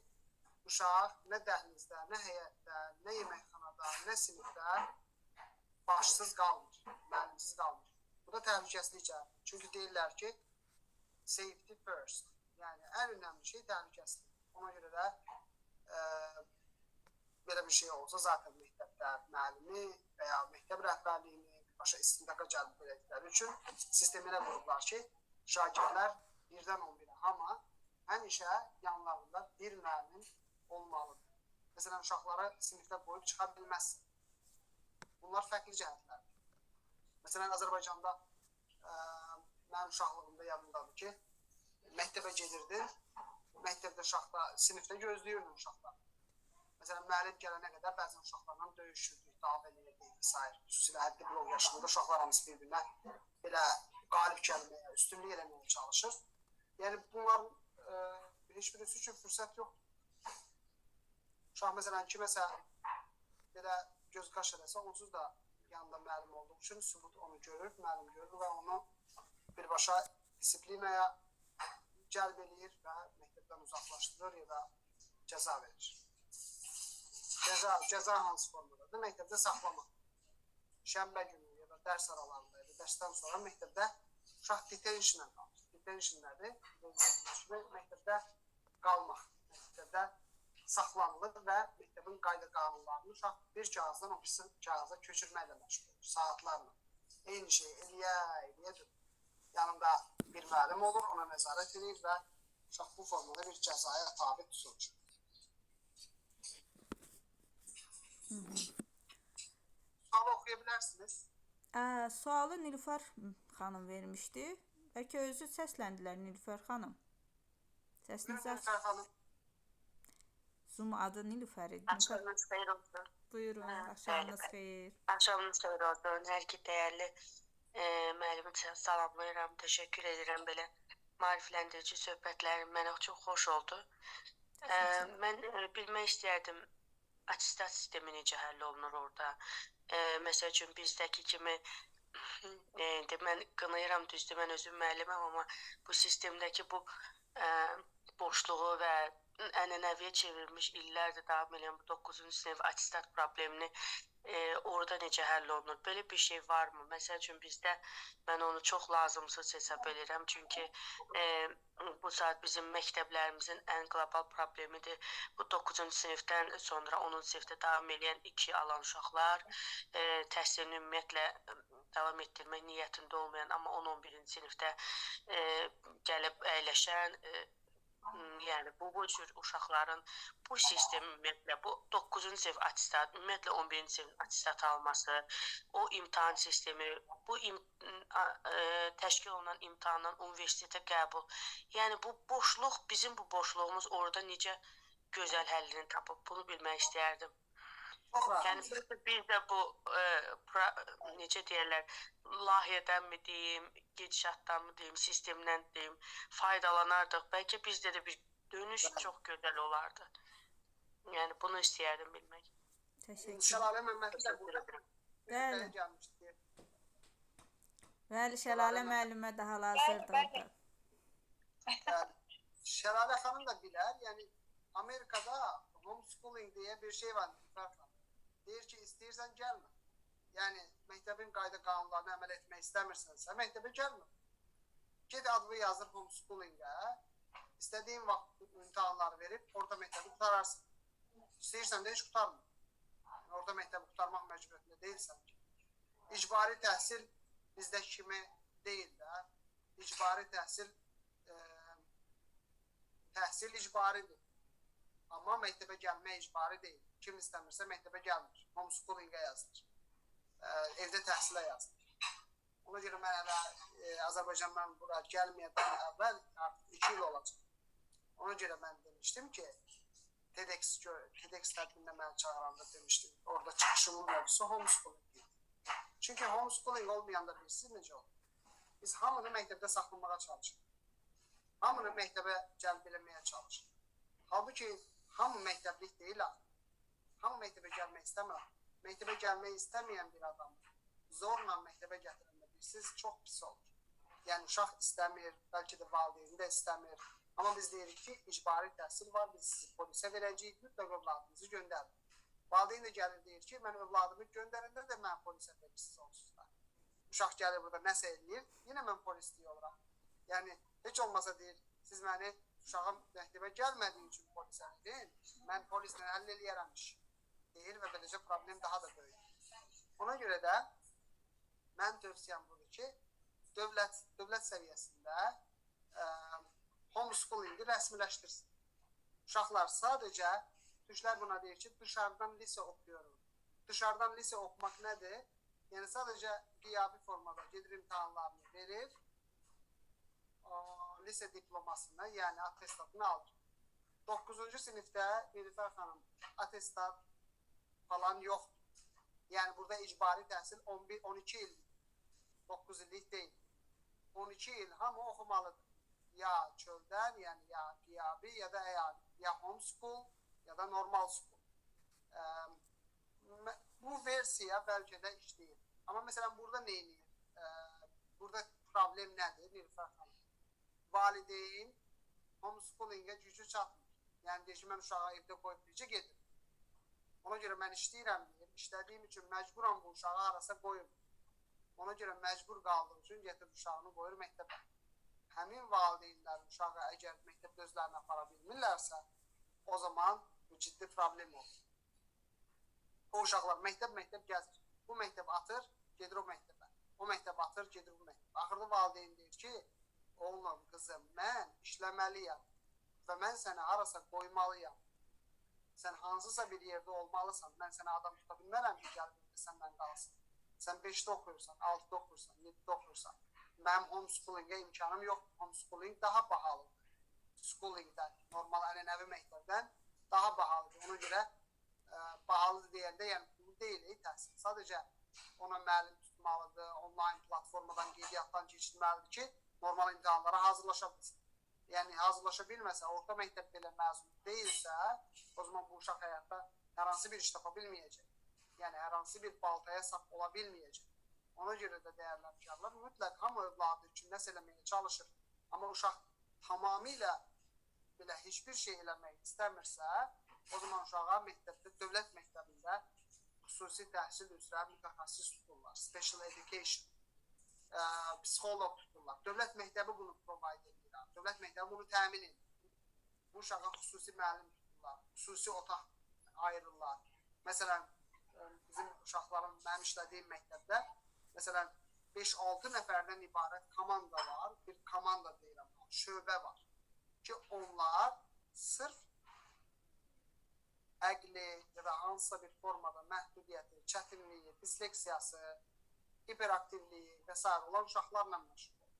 uşaq nə dəhlizdə, nə həyətdə, nə yeməkxanada, nə sinifdə başsız qalmır, müəllimsiz qalmır. Bu da təhlükəsizlik cəhətdir. Çünki deyirlər ki, safety first. Yəni, ən önəmli şey təhlükəsizlik. Ona görə də belə bir şey olsa, zaten məktəbdə müəllimi və ya məktəb rəhbərliyini başa istintaqa cəlb edəkləri üçün sistemi elə qurublar ki, şagirdlər 1-dən 11-ə hamı həmişə yanlarında bir müəllim olmalıdır. Məsələn, uşaqları sinifdə qoyub çıxa bilməzsin. Bunlar fərqli cəhətlərdir. Məsələn, Azərbaycanda mənim uşaqlığımda yadımdadır ki, məktəbə gedirdi, məktəbdə sinifdə gözləyirdin uşaqlar. Məsələn, müəllim gələnə qədər bəzən uşaqlarla döyüşürdük, dava edirdik, s. Xüsusilə həddi blok yaşında uşaqlar hamısı bir-birinə belə qalib gəlməyə, üstünlük eləməyə çalışır. Yəni, bunların heç birisi üçün fürsət yoxdur. Uşaq, məsələn, kiməsə belə göz qaş eləsə, onsuz da yanında müəllim olduğu üçün sübut onu görür, müəllim görür və onu birbaşa disiplinaya cəlb edir və məktəbdən uzaqlaşdırır ya da cəza verir. Cəza hansı formadadır? Məktəbdə saxlamaq. Şənbə günü ya da dərs aralarında ya da dərsdən sonra məktəbdə uşaq detention'a qalır. Detention nədir? Məktəbdə qalmaq. Məktəbdə saxlanılır və məktəbin qayda qanunlarını uşaq bir kağızdan o birisi kağıza köçürməklə məşğul olur. Saatlarla. Eyni şey eləyə durur. Yanında bir müəllim olur, ona nəzarət edir və uşaq bu formada bir cəzaya tabi tutulur. Sualı oxuya bilərsiniz. Sualı Nilüfər xanım vermişdi. Bəlkə özü səsləndilər Nilüfər xanım. Səsiniz Nilüfər xanım. Zoom adı Nilüfər idi. Axşamınız xeyir olsun. Buyurun, axşamınız xeyir. Axşamınız xeyir olsun. Hər iki dəyərli müəllimə salamlayıram, təşəkkür edirəm belə maarifləndirici söhbətlərim mənə çox xoş oldu. Mən bilmək istərdim, attestat sistemi necə həll olunur orada. Məsəl üçün bizdəki kimi mən qınayıram, düzdür, mən özüm müəlliməm, amma bu sistemdəki bu boşluğu və ənənəviyə çevrilmiş illərdir davam edən bu 9-cu sinif attestat problemini orada necə həll olunur? Belə bir şey varmı? Məsəl üçün bizdə mən onu çox lazımsız hesab edirəm. Çünki bu saat bizim məktəblərimizin ən qlobal problemidir. Bu 9-cu sinifdən sonra 10-cu sinifdə davam edən 2 alan uşaqlar təhsilini ümumiyyətlə davam etdirmək niyyətində olmayan, amma 10-11-ci sinifdə gəlib əyləşən, yəni bu cür uşaqların bu sistem ümumiyyətlə, bu 9-cu sinif attestat, ümumiyyətlə 11-ci sinif attestat alması, o imtahan sistemi, bu təşkil olunan imtahandan universitetə qəbul. Yəni bu boşluq, bizim bu boşluğumuz orada necə gözəl həllini tapıb, bunu bilmək istərdim. Yəni biz də bu, necə deyərlər, layihədən mi deyim, gedişatdan mı deyim, sistemdən deyim, faydalanardıq. Bəlkə bizdə də bir dönüş çox gözəl olardı. Yəni bunu istəyərdim bilmək. Təşəkkür. Şəlalə Məmmədli də burada. Bəli. Bəli, Şəlalə müəllimə də hal-hazırda orada. Şəlalə xanım da bilər, yəni Amerikada homeschooling deyə bir şey var. Deyir ki, istəyirsən gəlmə. Yəni, məktəbin qayda qanunlarını əməl etmək istəmirsənsə, məktəbə gəlmə. Ged adını yazır homeschoolingə, istədiyin vaxt imtahanları verib, orada məktəbi qutararsın. İstəyirsən də heç qutarmır. Yəni, orada məktəbi qutarmaq məcburiyyətində deyilsən ki. İcbari təhsil bizdə kimi deyil də. İcbari təhsil icbaridir. Amma məktəbə gəlmək icbari deyil. Kim istəmirsə məktəbə gəlmir. Homeschoolingə yazılır. Evdə təhsilə yazılır. Ona görə mən hələ Azərbaycandan bura gəlməyədən əvvəl artıq 2 il olacaq. Ona görə mən demişdim ki, TEDx tədbirində məni çağıranda demişdim, orada çıxışımın mövzusu homeschooling deyil. Çünki homeschooling olmayanda bilirsiniz necə olur? Biz hamını məktəbdə saxlamağa çalışırıq. Hamını məktəbə cəlb eləməyə çalışırıq. Halbuki hamı məktəblik deyil axı. Hamı məktəbə gəlmək istəmir. Məktəbə gəlmək istəməyən bir adam zorla məktəbə gətirəndə bilirsiniz, çox pis olur. Yəni uşaq istəmir, bəlkə də valideyn də istəmir. Amma biz deyirik ki, icbari təhsil var, biz sizi polisə verəcəyik, mütləq övladınızı göndərin. Valideyn də gəlir deyir ki, mən övladımı göndərəndə də mən polisə verirsiniz onsuz da. Uşaq gəlir burada nəsə eləyir, yenə mən polislik oluram. Yəni, heç olmasa deyir, siz məni uşağım məktəbə gəlmədiyi üçün polisə verin, mən polislə həll eləyərəm iş. Deyir və beləcə problem daha da böyük. Ona görə də mən tövsiyəm budur ki, dövlət səviyyəsində homeschoolingi rəsmiləşdirsin. Uşaqlar sadəcə, türklər buna deyir ki, dışarıdan lise oxuyuyorum. Dışarıdan lise oxumaq nədir? Yəni sadəcə qiyabi formada gedir imtahanlarını verir, lise diplomasını, yəni atestatını alır. 9-cu sinifdə Nilüfər xanım atestat falan yoxdur. Yəni burada icbari təhsil 12 illik, 9 illik deyil. 12 il hamı oxumalıdır. Ya çöldən, yəni ya qiyabi, ya da ya homeschool, ya da normal school. Bu versiya bəlkə də işləyir. Amma məsələn burada nə eləyir? Burada problem nədir? Nilüfər xanım. Valideyn homeschoolingə gücü çatmır. Yəni deyir ki, mən uşağı evdə qoyub bircə gedir. Ona görə mən işləyirəm deyir. İşlədiyim üçün məcburam bu uşağı arasa qoyum. Ona görə məcbur qaldığı üçün gətirib uşağını qoyur məktəbə. Həmin valideynlər uşağı əgər məktəbdə özlərini apara bilmirlərsə, o zaman bu ciddi problem olur. O uşaqlar məktəb gəzir. Bu məktəb atır, gedir o məktəbə. O məktəb atır, gedir bu məktəbə. Axırda valideyn deyir ki, oğlum, qızım, mən işləməliyəm və mən səni harasa qoymalıyam. Sən hansısa bir yerdə olmalısan, mən sənə adam tuta bilmərəm ki, gəlib səndən qalsın. Sən 5-də oxuyursan, 6-da oxuyursan, 7-də oxuyursan. Mənim homeschoolingə imkanım yoxdur. Homeschooling daha bahalıdır. Schoolingdən, normal ənənəvi məktəbdən daha bahalıdır. Ona görə bahalıdır deyəndə, yəni pulu deyil təhsil. Sadəcə ona müəllim tutmalıdır, online platformadan, qeydiyyatdan keçirməlidir ki, normal imtahanlara hazırlaşa bilsin. Yəni hazırlaşa bilməsə, orta məktəb belə məzun deyilsə, o zaman bu uşaq həyatda hər hansı bir iş tapa bilməyəcək. Yəni hər hansı bir baltaya sap ola bilməyəcək. Ona görə də dəyərləndirlər mütləq hamı övladı üçün nəsə eləməyə çalışır. Amma uşaq tamamilə belə heç bir şey eləmək istəmirsə, o zaman uşağa məktəbdə, dövlət məktəbində xüsusi təhsil üzrə mütəxəssis tuturlar, special education, psixoloq tuturlar. Dövlət məktəbi bunu provide edir. Dövlət məktəbi bunu təmin edir. Bu uşağa xüsusi müəllim tuturlar, xüsusi otaq ayırırlar. Məsələn, bizim uşaqların mənim işlədiyim məktəbdə məsələn 5-6 nəfərdən ibarət komanda var, bir komanda deyirəm, şöbə var ki, onlar sırf əqli ya da hansısa bir formada məhdudiyyəti, çətinliyi, disleksiyası, hiperaktivliyi və s. olan uşaqlarla məşğul olur.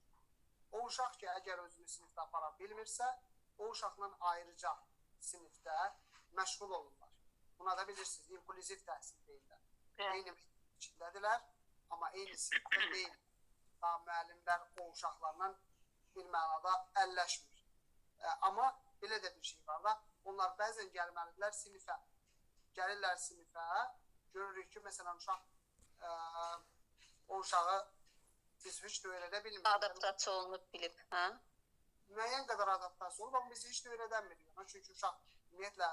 O uşaq ki, əgər özünü sinifdə apara bilmirsə, o uşaqla ayrıca sinifdə məşğul olurlar. Buna da bilirsiniz, inklüziv təhsil deyirlər. Eyni məktəbin içindədirlər, amma eyni sinifdə deyil. Daha müəllimlər o uşaqlarla bir mənada əlləşmir. Amma belə də bir şey var da, onlar bəzən gəlməlidirlər sinifə. Gəlirlər sinifə, görürük ki, məsələn, uşaq o uşağı biz heç də öyrədə bilmirik. Adaptasiya olunub bilib, hə? Müəyyən qədər adaptasiya olub, amma biz heç də öyrədənmirik. Çünki uşaq ümumiyyətlə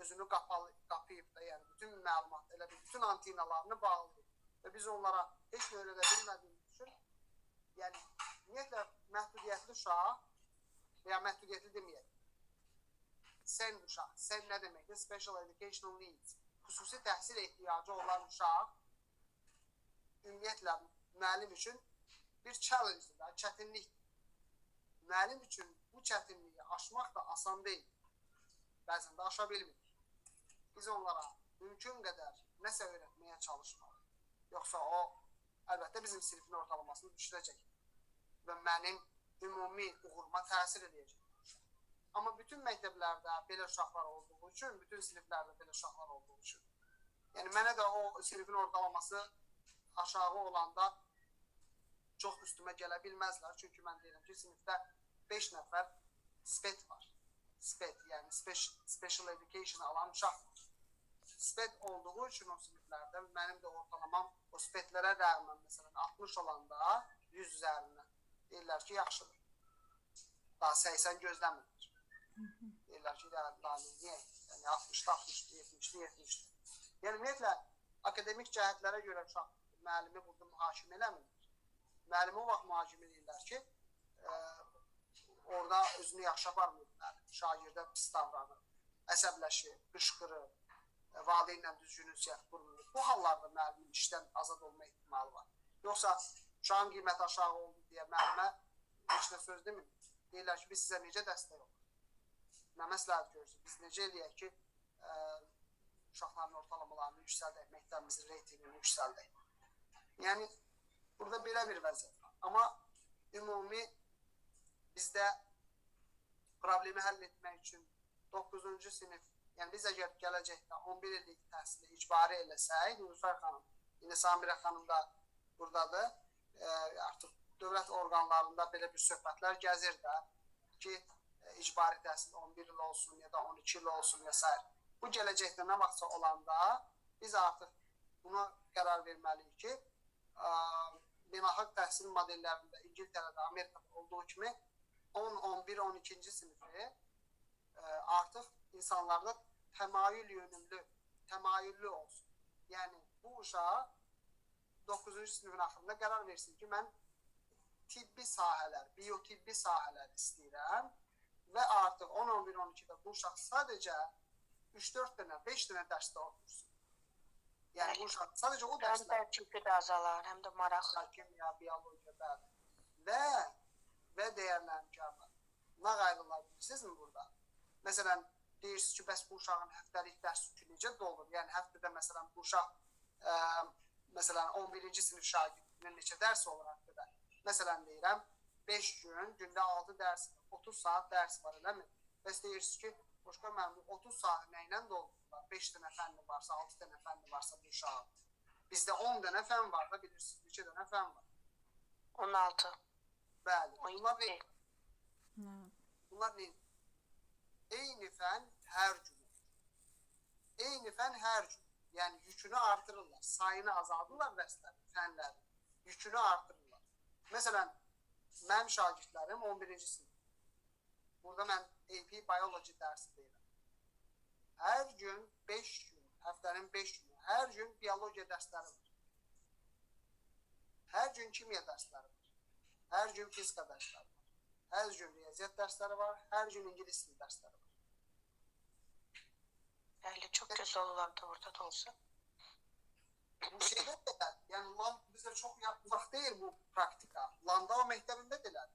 özünü qapıyıb da, yəni bütün məlumat, elə bütün antinalarını bağlayıb. Və biz onlara heç nə öyrədə bilmədiyimiz üçün, yəni ümumiyyətlə məhdudiyyətli uşaq və ya məhdudiyyətli deməyək. Sen uşaq, sen nə deməkdir? Special educational needs. Xüsusi təhsil ehtiyacı olan uşaq ümumiyyətlə müəllim üçün bir challenge-dir da, çətinlikdir. Müəllim üçün bu çətinliyi aşmaq da asan deyil. Bəzən də aşa bilmirik. Biz onlara mümkün qədər nəsə öyrətməyə çalışmalıyıq. Yoxsa o, əlbəttə bizim sinifin ortalamasını düşürəcək və mənim ümumi uğuruma təsir edəcək. Amma bütün məktəblərdə belə uşaqlar olduğu üçün, bütün siniflərdə belə uşaqlar olduğu üçün. Yəni, mənə də o sinifin ortalaması aşağı olanda çox üstümə gələ bilməzlər. Çünki mən deyirəm ki, sinifdə 5 nəfər SPED var. SPED, yəni Special Education alan uşaq var. sped olduğu üçün o siniflərdə mənim də ortalamam o spedlərə rəğmən məsələn 60 olanda 100 üzərindən deyirlər ki, yaxşıdır. Daha 80 gözləmirlər. Deyirlər ki, daha niyə? Yəni 60-da 60, 70-də 70. Yəni ümumiyyətlə akademik cəhətlərə görə uşaq müəllimi burada mühakimə eləmirlər. Müəllimi o vaxt mühakimə edirlər ki, orada özünü yaxşı aparmır müəllim. Şagirdə pis davranır, əsəbləşir, qışqırır, valideynlə düzgün ünsiyyət qurmur. Bu hallarda müəllimin işdən azad olma ehtimalı var. Yoxsa uşağın qiyməti aşağı oldu deyə müəllimə heç nə söz demir. Deyirlər ki, biz sizə necə dəstək olaq? Nə məsləhət görürsünüz? Biz necə eləyək ki, uşaqların ortalamalarını yüksəldək, məktəbimizin reytingini yüksəldək. Yəni, burada belə bir vəziyyət var. Amma ümumi bizdə problemi həll etmək üçün 9-cu sinif, yəni biz əgər gələcəkdə 11 illik təhsili icbari eləsək, Nilüfər xanım, indi Samirə xanım da buradadır, artıq dövlət orqanlarında belə bir söhbətlər gəzir də ki, icbari təhsil 11 il olsun ya da 12 il olsun və s. Bu gələcəkdə nə vaxtsa olanda biz artıq buna qərar verməliyik ki, beynəlxalq təhsil modellərində İngiltərədə, Amerikada olduğu kimi 10, 11, 12-ci sinifi artıq insanlarda təmayüllü olsun. Yəni, bu uşaq 9-cu sinifin axırında qərar versin ki, mən tibbi sahələr, biotibbi sahələr istəyirəm və artıq 10, 11, 12-də bu uşaq sadəcə 3-4 dənə, 5 dənə dərsdə otursun. Yəni, bu uşaq sadəcə o dərslər. Həm də də azalar, həm də maraq. Kimya, biologiya, və dəyərləndirmələr. Nə qaydalar bilirsinizmi burada? Məsələn, deyirsiniz ki, bəs bu uşağın həftəlik dərs yükü necə dolur? Yəni, həftədə məsələn, bu uşaq 11-ci sinif şagirdinin neçə dərs olur həftədə? Məsələn, deyirəm, 5 gün, gündə 6 dərs, 30 saat dərs var, eləmi? Bəs deyirsiniz ki, Qoşqa mənim 30 saat nə ilə doldururlar? 5 dənə fənni varsa, 6 dənə fənni varsa bu uşağın. Bizdə 10 dənə fən var da, bilirsiniz, neçə dənə fən var? 16. Bəli. Bunlar nə? Eyni fən hər gün. Eyni fən hər gün. Yəni, yükünü artırırlar, sayını azaldırlar dərslərin, fənlərin. Yükünü artırırlar. Məsələn, mənim şagirdlərim 11-ci sinif. Burada mən AP Biology dərsi deyirəm. Hər gün 5 gün, həftənin 5 günü, hər gün biologiya dərsləri var. Hər gün kimya dərsləri var. Hər gün fizika dərsləri var. Hər gün riyaziyyat dərsləri var. Hər gün ingilis dili dərsləri var. Bəli, çox gözəl olardı orada da olsa. Bu şeydə də, yəni LAN bizə çox uzaq deyil bu praktika. Landau məktəbində delər.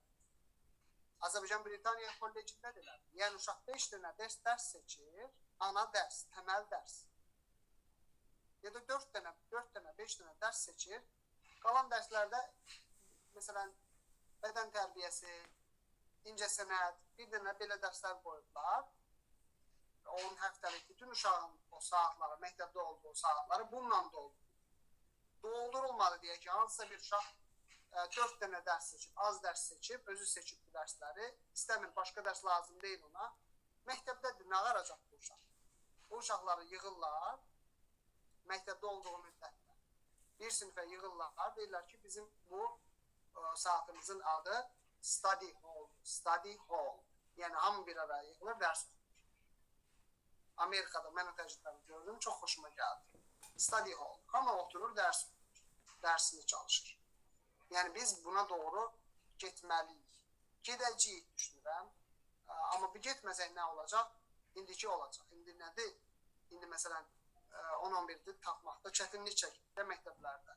Azərbaycan Britaniya kollecində delər. Yəni uşaq 5 dənə dərs seçir, ana dərs, təməl dərs. Ya da 4 dənə, 5 dənə dərs seçir. Qalan dərslərdə məsələn bədən tərbiyəsi, incəsənət, bir dənə belə dərslər qoyublar. Onun həftəlik bütün uşağın o saatları, məktəbdə olduğu saatları bununla doldurulur. Doldurulmadı deyək ki, hansısa bir uşaq 4 dənə dərs seçib, az dərs seçib, özü seçib bu dərsləri, istəmir, başqa dərs lazım deyil ona. Məktəbdədir, nə qaracaq bu uşaq? Bu uşaqları yığırlar, məktəbdə olduğu müddətdə. Bir sinifə yığırlar, deyirlər ki, bizim bu saatımızın adı study hall. Study hall. Yəni, hamı bir araya yığılır, dərs oxuyur. Amerikada mən o təcrübəni gördüm, çox xoşuma gəldi. Study hall. Hamı oturur, dərs oxuyur, dərsini çalışır. Yəni, biz buna doğru getməliyik. Gedəcəyik, düşünürəm. Amma bu getməsək nə olacaq? İndiki olacaq. İndi nədir? İndi məsələn, 10-11-də tapmaqda çətinlik çəkir məktəblərdə.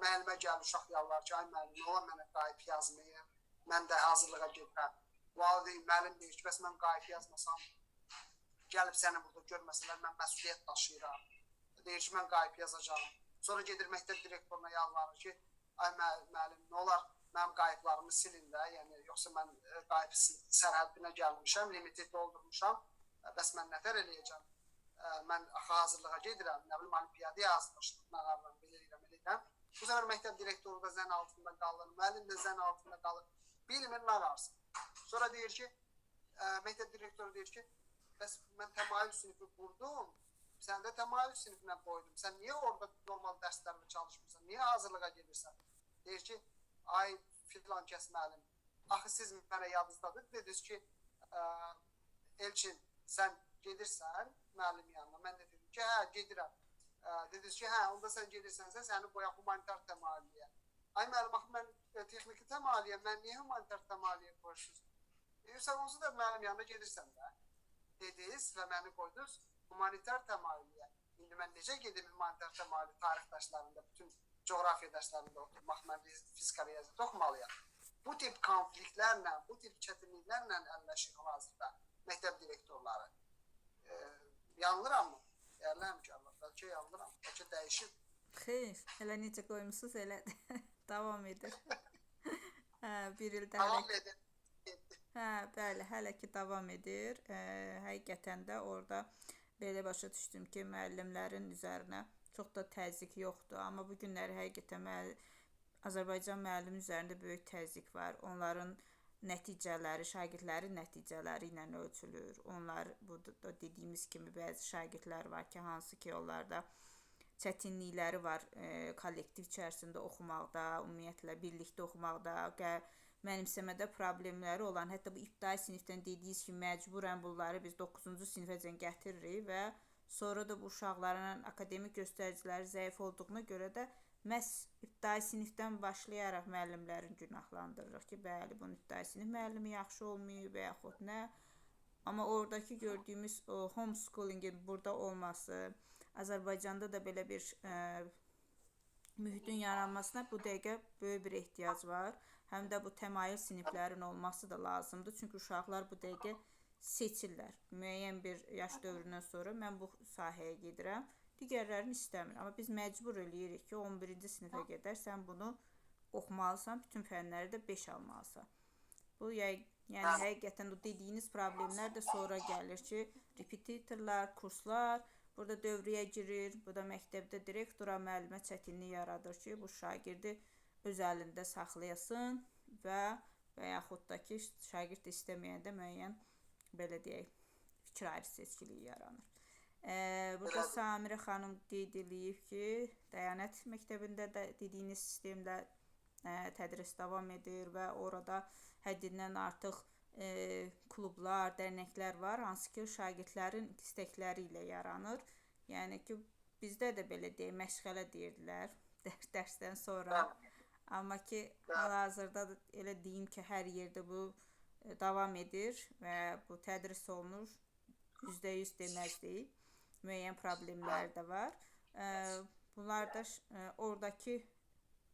Müəllimə gəlir, uşaq yalvar ki, ay müəllim, ola mənə qayıb yazmayın, mən də hazırlığa gedirəm. Valideyn, müəllim deyir ki, bəs mən qayıb yazmasam, gəlib səni burada görməsələr, mən məsuliyyət daşıyıram. Deyir ki, mən qayıb yazacağım. Sonra gedir məktəb direktoruna yalvarır ki, ay müəllim, nə olar, mənim qayıblarımı silin də, yəni yoxsa mən qayıb sərhədinə gəlmişəm, limiti doldurmuşam, bəs mən nətər eləyəcəm? Mən hazırlığa gedirəm, nə bilim, olimpiyada yazmışdım, məqarla bilirəm. Bu səfər məktəb direktoru da zən altında qalır, müəllim də zən altında qalır, bilmir nə qarsın. Sonra deyir ki, məktəb direktoru deyir ki, bəs mən təmayül sinifi qurdum, sən də təmayül sinifinə qoydum. Sən niyə orada normal dərslərlə çalışmırsan? Niyə hazırlığa gedirsən? Deyir ki, ay filan kəs müəllim, axı siz mənə yadınızdadır, dediniz ki, Elçin, sən gedirsən müəllim yanına. Mən də dedim ki, hə, gedirəm. Dediniz ki, hə, onda sən gedirsənsə, səni qoyaq humanitar təmayüliyə. Ay müəllim, axı mən texniki təmayüliyəm, mən niyə humanitar təmayüliyə qoyursunuz? Sən onsuz da müəllim yanına gedirsən də. Dediniz və məni qoydunuz humanitar təmayüliyə. İndi mən necə gedim humanitar təmayüli tarix dərslərində, bütün coğrafiya dərslərində oturmaq, mən fizika riyaziyyat oxumalıyam. Bu tip konfliktlərlə, bu tip çətinliklərlə əlləşir hal-hazırda məktəb direktorları. Yanılıram mı? Dəyərli həmkarlar, bəlkə yanılıram, bəlkə dəyişib. Xeyr, elə necə qoymusunuz, elə davam edir. Bir ildə Davam edir. Hə, bəli, hələ ki davam edir. Həqiqətən də orada belə başa düşdüm ki, müəllimlərin üzərinə çox da təzyiq yoxdur. Amma bu günləri həqiqətən Azərbaycan müəllimi üzərində böyük təzyiq var. Onların nəticələri, şagirdlərin nəticələri ilə ölçülür. Onlar, bu da dediyimiz kimi bəzi şagirdlər var ki, hansı ki onlarda çətinlikləri var kollektiv içərisində oxumaqda, ümumiyyətlə birlikdə oxumaqda, mənimsəmədə problemləri olan, hətta bu ibtidai sinifdən dediyiniz kimi məcburən bunları biz 9-cu sinifəcən gətiririk və sonra da bu uşaqların akademik göstəriciləri zəif olduğuna görə də məhz ibtidai sinifdən başlayaraq müəllimlərin günahlandırırıq ki, bəli, bunun ibtidai sinif müəllimi yaxşı olmayıb və yaxud nə. Amma oradakı gördüyümüz homeschoolingin burada olması, Azərbaycanda da belə bir mühitin yaranmasına bu dəqiqə böyük bir ehtiyac var. Həm də bu təmayül siniflərin olması da lazımdır. Çünki uşaqlar bu dəqiqə seçirlər. Müəyyən bir yaş dövründən sonra mən bu sahəyə gedirəm, digərlərini istəmir. Amma biz məcbur eləyirik ki, 11-ci sinifə qədər sən bunu oxumalısan, bütün fənləri də 5 almalısan. Bu, yəni həqiqətən o dediyiniz problemlər də sonra gəlir ki, repetitorlar, kurslar burada dövrəyə girir. Bu da məktəbdə direktora, müəllimə çətinlik yaradır ki, bu şagirdi öz əlində saxlayasın və yaxud da ki, şagird istəməyəndə müəyyən, belə deyək, fikir ayrı seçkiliyi yaranır. Burada Samirə xanım qeyd edib ki, Dəyanət məktəbində də dediyiniz sistemdə tədris davam edir və orada həddindən artıq klublar, dərnəklər var, hansı ki, şagirdlərin istəkləri ilə yaranır. Yəni ki, bizdə də belə deyək, məşğələ deyirdilər dərsdən sonra. Amma ki, hal-hazırda elə deyim ki, hər yerdə bu davam edir və bu tədris olunur, %100 deməzdik. Müəyyən problemlər də var. Bunlar da oradakı,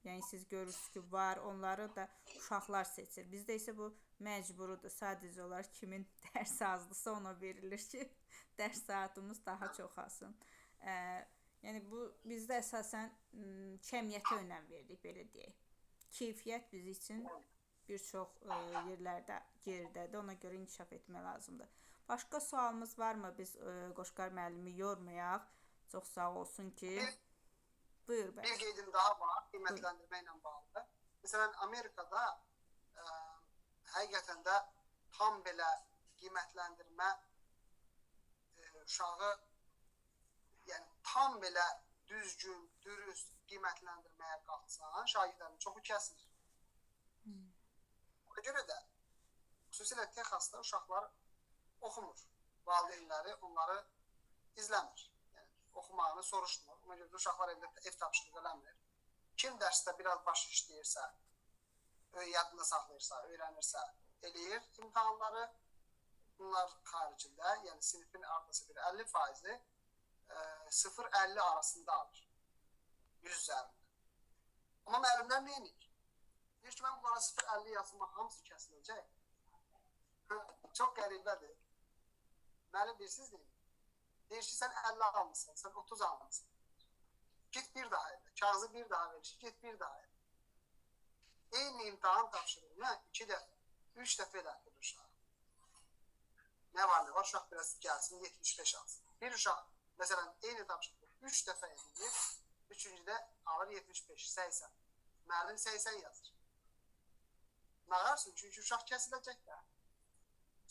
yəni siz görürsünüz ki, var, onları da uşaqlar seçir. Bizdə isə bu məcburudur. Sadəcə olaraq kimin dərs azlısa ona verilir ki, dərs saatımız daha çox alsın. Yəni bu bizdə əsasən kəmiyyətə önəm veririk, belə deyək. Keyfiyyət biz üçün bir çox yerlərdə geridədir, ona görə inkişaf etmək lazımdır. Başqa sualımız varmı? Biz Qoşqar müəllimi yormayaq. Çox sağ olsun ki. Buyur bəli. Bir qeydim daha var, qiymətləndirmə ilə bağlı. Məsələn, Amerikada həqiqətən də tam belə qiymətlendirmə uşağı, yəni tam belə düzgün, dürüst qiymətləndirməyə qalxsan, şagirdlərin çoxu kəsilir. Ona görə də xüsusilə Texasda uşaqlar oxumur. Valideynləri onları izləmir. Yəni, oxumağını soruşmur. Ona görə də uşaqlar evdə ev tapşırığı eləmir. Kim dərsdə biraz baş işləyirsə, yadında saxlayırsa, öyrənirsə, eləyir imtahanları. Bunlar xaricində, yəni sinifin artısı bir 50% 0-50 arasında alır. 100 üzərində. Amma müəllimlər nə edir? Deyir ki, mən bunlara 0-50 yazma hamısı kəsiləcək. Çox qəribədir. Müəllim bilirsiniz deyil. Deyir ki, sən 50 almışsın, sən 30 almışsın. Git bir daha elə. Kağızı bir daha verir ki, git bir daha elə. Eyni imtahan tapşırığını 2 dəfə, 3 dəfə elədir uşaq. Nə var nə var, uşaq biraz gəlsin, 75 alsın. Bir uşaq, məsələn, eyni tapşırığı 3 dəfə edir, 3-cüdə alır 75, 80. Müəllim 80 yazır. Nağarsın, çünki uşaq kəsiləcək də.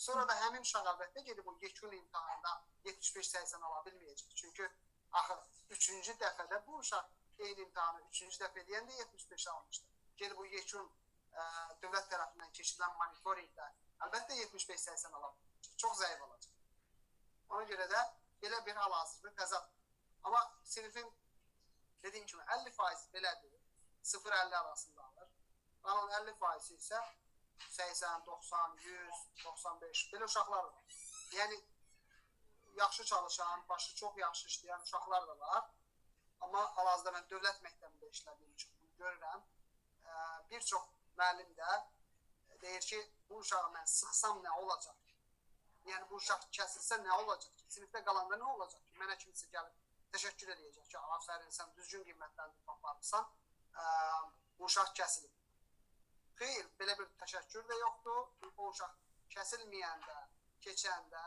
Sonra da həmin uşaq əlbəttə gedib o yekun imtahanda 75-80 ala bilməyəcək. Çünki axı 3-cü dəfədə bu uşaq eyni imtahanı 3-cü dəfə edəndə 75 almışdı. Gedib o yekun dövlət tərəfindən keçirilən monitoringdə əlbəttə 75-80 ala bilməyəcək. Çox zəif olacaq. Ona görə də belə bir hal-hazırda təzad. Amma sinifin dediyim kimi 50% belədir. 0-50 arasında alır. Qalan 50% isə 80, 90, 100, 95 belə uşaqlar var. Yəni yaxşı çalışan, başı çox yaxşı işləyən uşaqlar da var. Amma hal-hazırda mən dövlət məktəbində işlədiyim üçün bunu görürəm. Bir çox müəllim də deyir ki, bu uşağı mən sıxsam nə olacaq? Yəni bu uşaq kəsilsə nə olacaq ki? Sinifdə qalanda nə olacaq ki? Mənə kimsə gəlib təşəkkür edəcək ki, aferin sən düzgün qiymətləndirmə aparmısan, bu uşaq kəsilib. Xeyr, belə bir təşəkkür də yoxdur. O uşaq kəsilməyəndə, keçəndə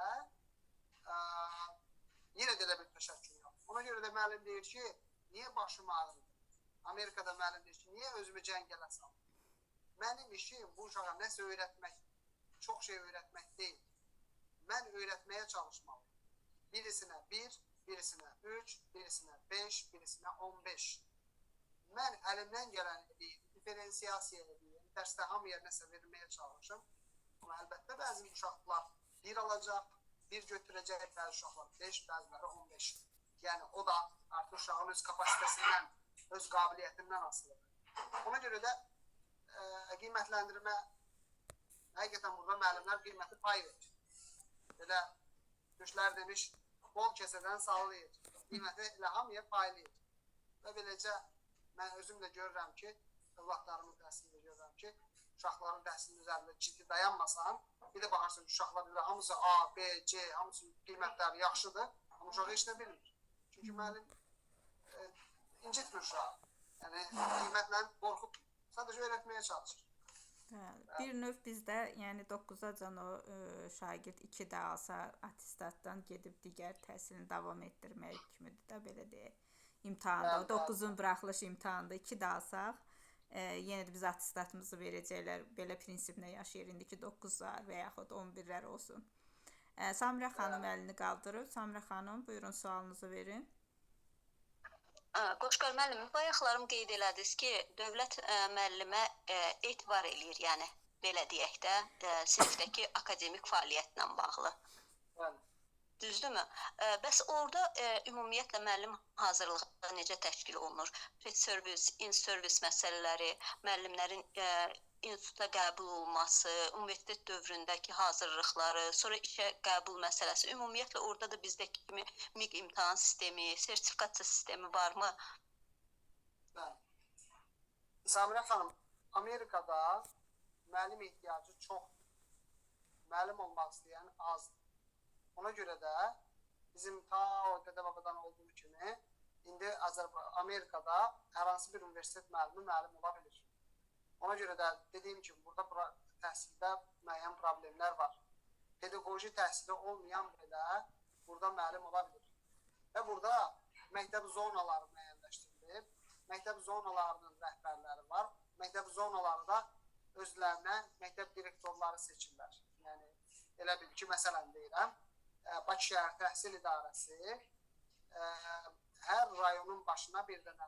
yenə də elə bir təşəkkür yoxdur. Ona görə də müəllim deyir ki, niyə başım ağrıdır? Amerikada müəllim deyir ki, niyə özümü cəngələ salım? Mənim işim bu uşağa nəsə öyrətmək, çox şey öyrətmək deyil. Mən öyrətməyə çalışmalıyım. Birisinə 1, birisinə 3, birisinə 5, birisinə 15. Mən əlimdən gələn edeyim, diferensiyasiya edeyim, dərsdə hamıya nəsə verməyə çalışım. Amma əlbəttə bəzi uşaqlar 1 alacaq, 1 götürəcək, bəzi uşaqlar 5, bəziləri 15. Yəni o da artıq uşağın öz kapasitəsindən, öz qabiliyyətindən asılıdır. Ona görə də qiymətləndirmə, həqiqətən burada müəllimlər qiyməti pay verir. Belə düşlər demiş, bol kəsədən sallayır. Qiyməti elə hamıya paylayır. Və beləcə mən özüm də görürəm ki, övladlarımın təhsilində görürəm ki, uşaqların təhsilinin üzərində ciddi dayanmasan, bir də baxarsan ki, uşaqlar ilə hamısı A, B, C, hamısı qiymətləri yaxşıdır, amma uşaq heç nə bilmir. Çünki müəllim incitmir uşağı. Yəni, qiymətlə qorxub, sadəcə öyrətməyə çalışır. Bir növ bizdə, yəni 9-acan o şagird 2 də alsa attestatdan gedib digər təhsilini davam etdirmək kimidir də, belə deyək. İmtahanda, 9-un buraxılış imtahanında 2 də alsaq, yenə də biz attestatımızı verəcəklər, belə prinsiplə yaşayır indi ki 9-lar və yaxud 11-lər olsun. Samirə xanım əlini qaldırıb. Samirə xanım, buyurun sualınızı verin. Qoşqar müəllim, bayaqlarım qeyd elədiniz ki, dövlət müəllimə etibar eləyir, yəni belə deyək də, sinifdəki akademik fəaliyyətlə bağlı. Düzdürmü? Bəs orada ümumiyyətlə müəllim hazırlığı necə təşkil olunur? Pre-servis, in-servis məsələləri, müəllimlərin instituta qəbul olması, universitet dövründəki hazırlıqları, sonra işə qəbul məsələsi, ümumiyyətlə orada da bizdəki kimi MİQ imtahan sistemi, sertifikasiya sistemi varmı? Bəli. Samirə xanım, Amerikada müəllim ehtiyacı çoxdur. Müəllim olmaq istəyən azdır. Ona görə də bizim ta o dədə-babadan olduğu kimi indi Amerikada hər hansı bir universitet müəllimi müəllim ola bilir. Ona görə də dediyim kimi burada təhsildə müəyyən problemlər var. Pedaqoji təhsili olmayan belə burada müəllim ola bilir. Və burada məktəb zonaları müəyyənləşdirilib. Məktəb zonalarının rəhbərləri var. Məktəb zonaları da özlərinə məktəb direktorları seçirlər. Yəni elə bil ki, məsələn deyirəm, Bakı şəhər təhsil idarəsi hər rayonun başına bir dənə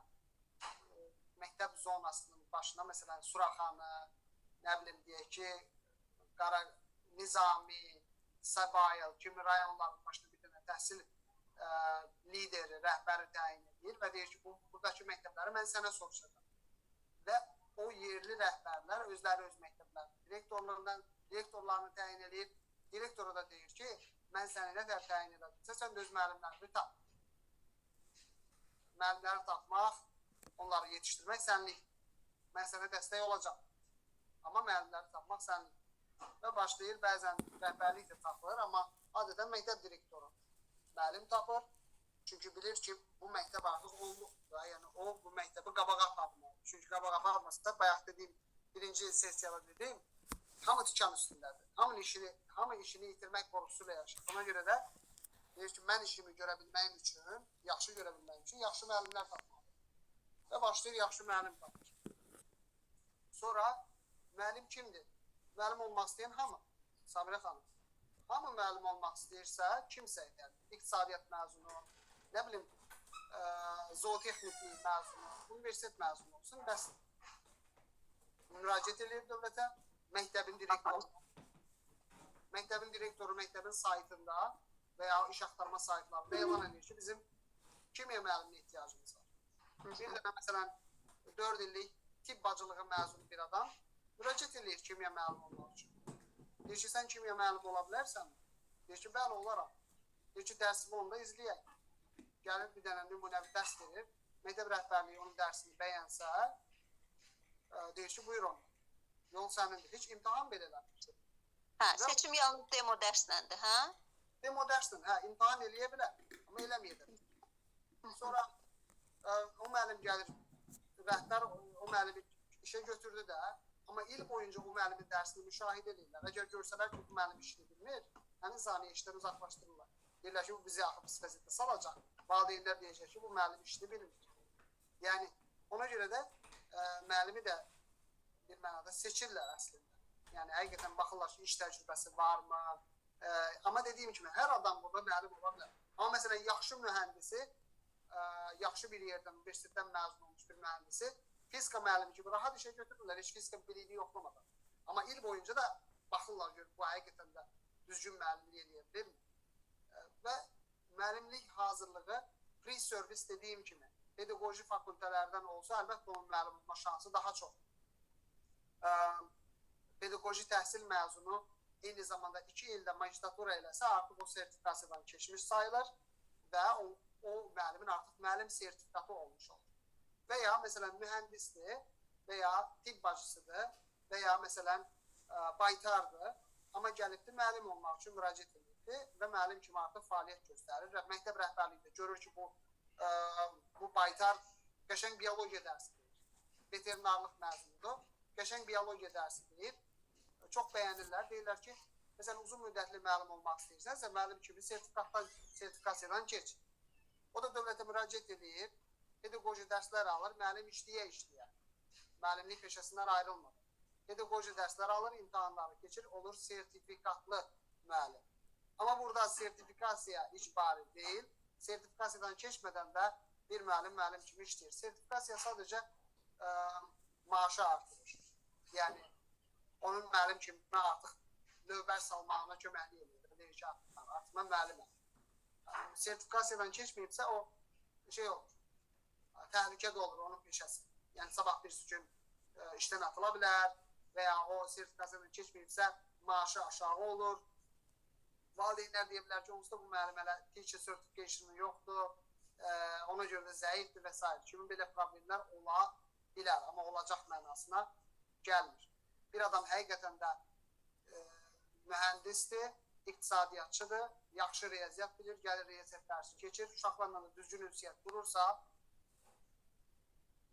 məktəb zonasının başına, məsələn, Suraxanı, nə bilim deyək ki, Nizami, Səbayıl kimi rayonların başına bir dənə təhsil lideri, rəhbəri təyin edir və deyir ki, buradakı məktəbləri mən sənə soruşacağam. Və o yerli rəhbərlər özləri öz məktəblərinin direktorlarını təyin edir. Direktora da deyir ki, mən səni nə qədər təyin edəcəksə, sən də öz müəllimlərini tap. Müəllimləri tapmaq, onları yetişdirmək sənlik. Mən sənə dəstək olacam. Amma müəllimləri tapmaq sənlik. Və başlayır, bəzən rəhbərlik də tapılır, amma adətən məktəb direktoru müəllim tapır. Çünki bilir ki, bu məktəb artıq olmuşdur. Yəni, o, bu məktəbi qabağa aparmalı. Çünki qabağa aparmasa, bayaq dediyim, birinci sessiyada dediyim, hamı tikan üstündədir. Hamı işini itirmək qorxusuyla yaşayır. Ona görə də deyir ki, mən işimi görə bilməyim üçün, yaxşı görə bilməyim üçün yaxşı müəllimlər tapmalıyım. Və başlayır, yaxşı müəllim tapır. Sonra müəllim kimdir? Müəllim olmaq istəyən hamı. Samirə xanım. hamı müəllim olmaq istəyirsə, kimsə yəni iqtisadiyyat məzunu, nə bilim, zootexniklik məzunu, universitet məzunu olsun, bəs müraciət edir dövlətə, məktəbin direktoru məktəbin saytında və ya iş axtarma saytlarında elan edir ki, bizim kimya müəlliminə ehtiyacımız var. Bir dənə məsələn 4 illik tibb bacılığı məzunu bir adam müraciət edir kimya müəllimi olmaq üçün. Deyir ki, sən kimya müəllimi ola bilərsən? Deyir ki, bəli, olaram. Deyir ki, dərsimi onda izləyək. Gəlir bir dənə nümunəvi dərs verir. Məktəb rəhbərliyi onun dərsini bəyənsə, deyir ki, buyur onu. Yol sənindir. Heç imtahan belə eləmir. Hə, seçim yalnız demo dərsləndir, hə? Demo dərslə, hə, imtahan eləyə bilər, amma eləməyə də bilər. Sonra o müəllim gəlir, rəhbər o müəllimi işə götürdü də, amma il boyunca o müəllimin dərsini müşahidə edirlər. Əgər görsələr ki, bu müəllim işini bilmir, həmin zaniyə işdən uzaqlaşdırırlar. Deyirlər ki, bu bizi axı pis vəziyyətdə salacaq. Valideynlər deyəcək ki, bu müəllim işini bilmir. Yəni, ona görə də müəllimi də bir mənada seçirlər əslində. Yəni, həqiqətən baxırlar ki, iş təcrübəsi varmı? Amma dediyim kimi, hər adam burada müəllim ola bilər. Amma məsələn, yaxşı mühəndisi, yaxşı bir yerdən, universitetdən məzun olmuş bir mühəndisi, fizika müəllimi kimi rahat işə götürürlər, heç fizika biliyini yoxlamadan. Amma il boyunca da baxırlar ki, bu həqiqətən də düzgün müəllimlik edə bilmir. Və müəllimlik hazırlığı free service dediyim kimi pedaqoji fakültələrdən olsa, əlbəttə onun müəllim olma şansı daha çox. Pedaqoji təhsil məzunu eyni zamanda 2 ildə magistratura eləsə, artıq o sertifikasiyadan keçmiş sayılır və o müəllimin artıq müəllim sertifikatı olmuş olur. Və ya məsələn mühəndisdir və ya tibb bacısıdır və ya məsələn baytardır, amma gəlibdir müəllim olmaq üçün müraciət edirdi və müəllim kimi artıq fəaliyyət göstərir və məktəb rəhbərliyi də görür ki, bu baytar qəşəng biologiya dərsi deyir, veterinarlıq məzunudur, qəşəng biologiya dərsi deyir, çox bəyənirlər, deyirlər ki, məsələn uzun müddətli müəllim olmaq istəyirsənsə, müəllim kimi sertifikasiyadan keç. O da dövlətə müraciət edir, pedaqoji dərslər alır, müəllim işləyə. Müəllimlik peşəsindən ayrılmadı. Pedaqoji dərslər alır, imtahanları keçir, olur sertifikatlı müəllim. Amma burada sertifikasiya icbari deyil, sertifikasiyadan keçmədən də bir müəllim kimi işləyir. Sertifikasiya sadəcə maaşı artırır. Yəni, onun müəllim kimi artıq lövbər salmağına köməkli edir. Deyir ki, artıq mən müəlliməm. Sertifikasiyadan keçməyibsə, o şey olur, təhlükədə olur onun peşəsi. Yəni, sabah birisi gün işdən atıla bilər və ya o sertifikasiyadan keçməyibsə, maaşı aşağı olur. Valideynlər deyə bilər ki, onsuz da bu müəllim hələ teacher certification yoxdur, ona görə də zəifdir və s. Kimi belə problemlər ola bilər, amma olacaq mənasına gəlmir. Bir adam həqiqətən də mühəndisdir, iqtisadiyyatçıdır, yaxşı riyaziyyat bilir, gəlir riyaziyyat dərsi keçir, uşaqlarla da düzgün ünsiyyət qurursa,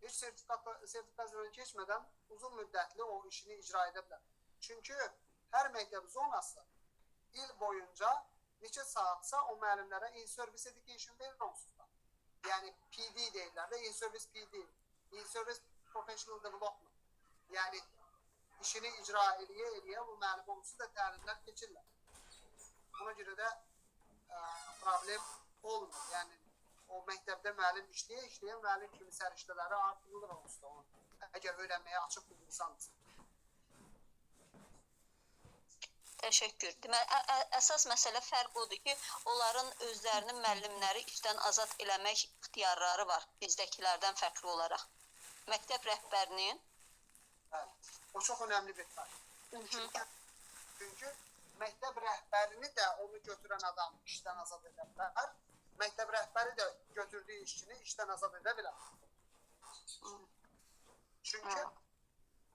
heç sertifikasiyadan keçmədən uzun müddətli o işini icra edə bilər. Çünki hər məktəb zonası il boyunca neçə saatsa o müəllimlərə in-service education verir onsuz da. Yəni PD deyirlər də, in-service PD, in-service professional development. Yəni işini icra eləyə bu müəllim onsuz da təlimlər keçirlər. Ona görə də problem olmur. Yəni o məktəbdə müəllim işləyə müəllim kimi səriştələri artırılır onsuz da onun. Əgər öyrənməyə açıq bir insandırsa. Təşəkkür. Deməli, əsas məsələ fərq odur ki, onların özlərinin müəllimləri işdən azad eləmək ixtiyarları var bizdəkilərdən fərqli olaraq. Məktəb rəhbərinin? Bəli, o çox önəmli bir fərq. Çünki məktəb rəhbərini də onu götürən adam işdən azad edə bilər, məktəb rəhbəri də götürdüyü işçini işdən azad edə bilər.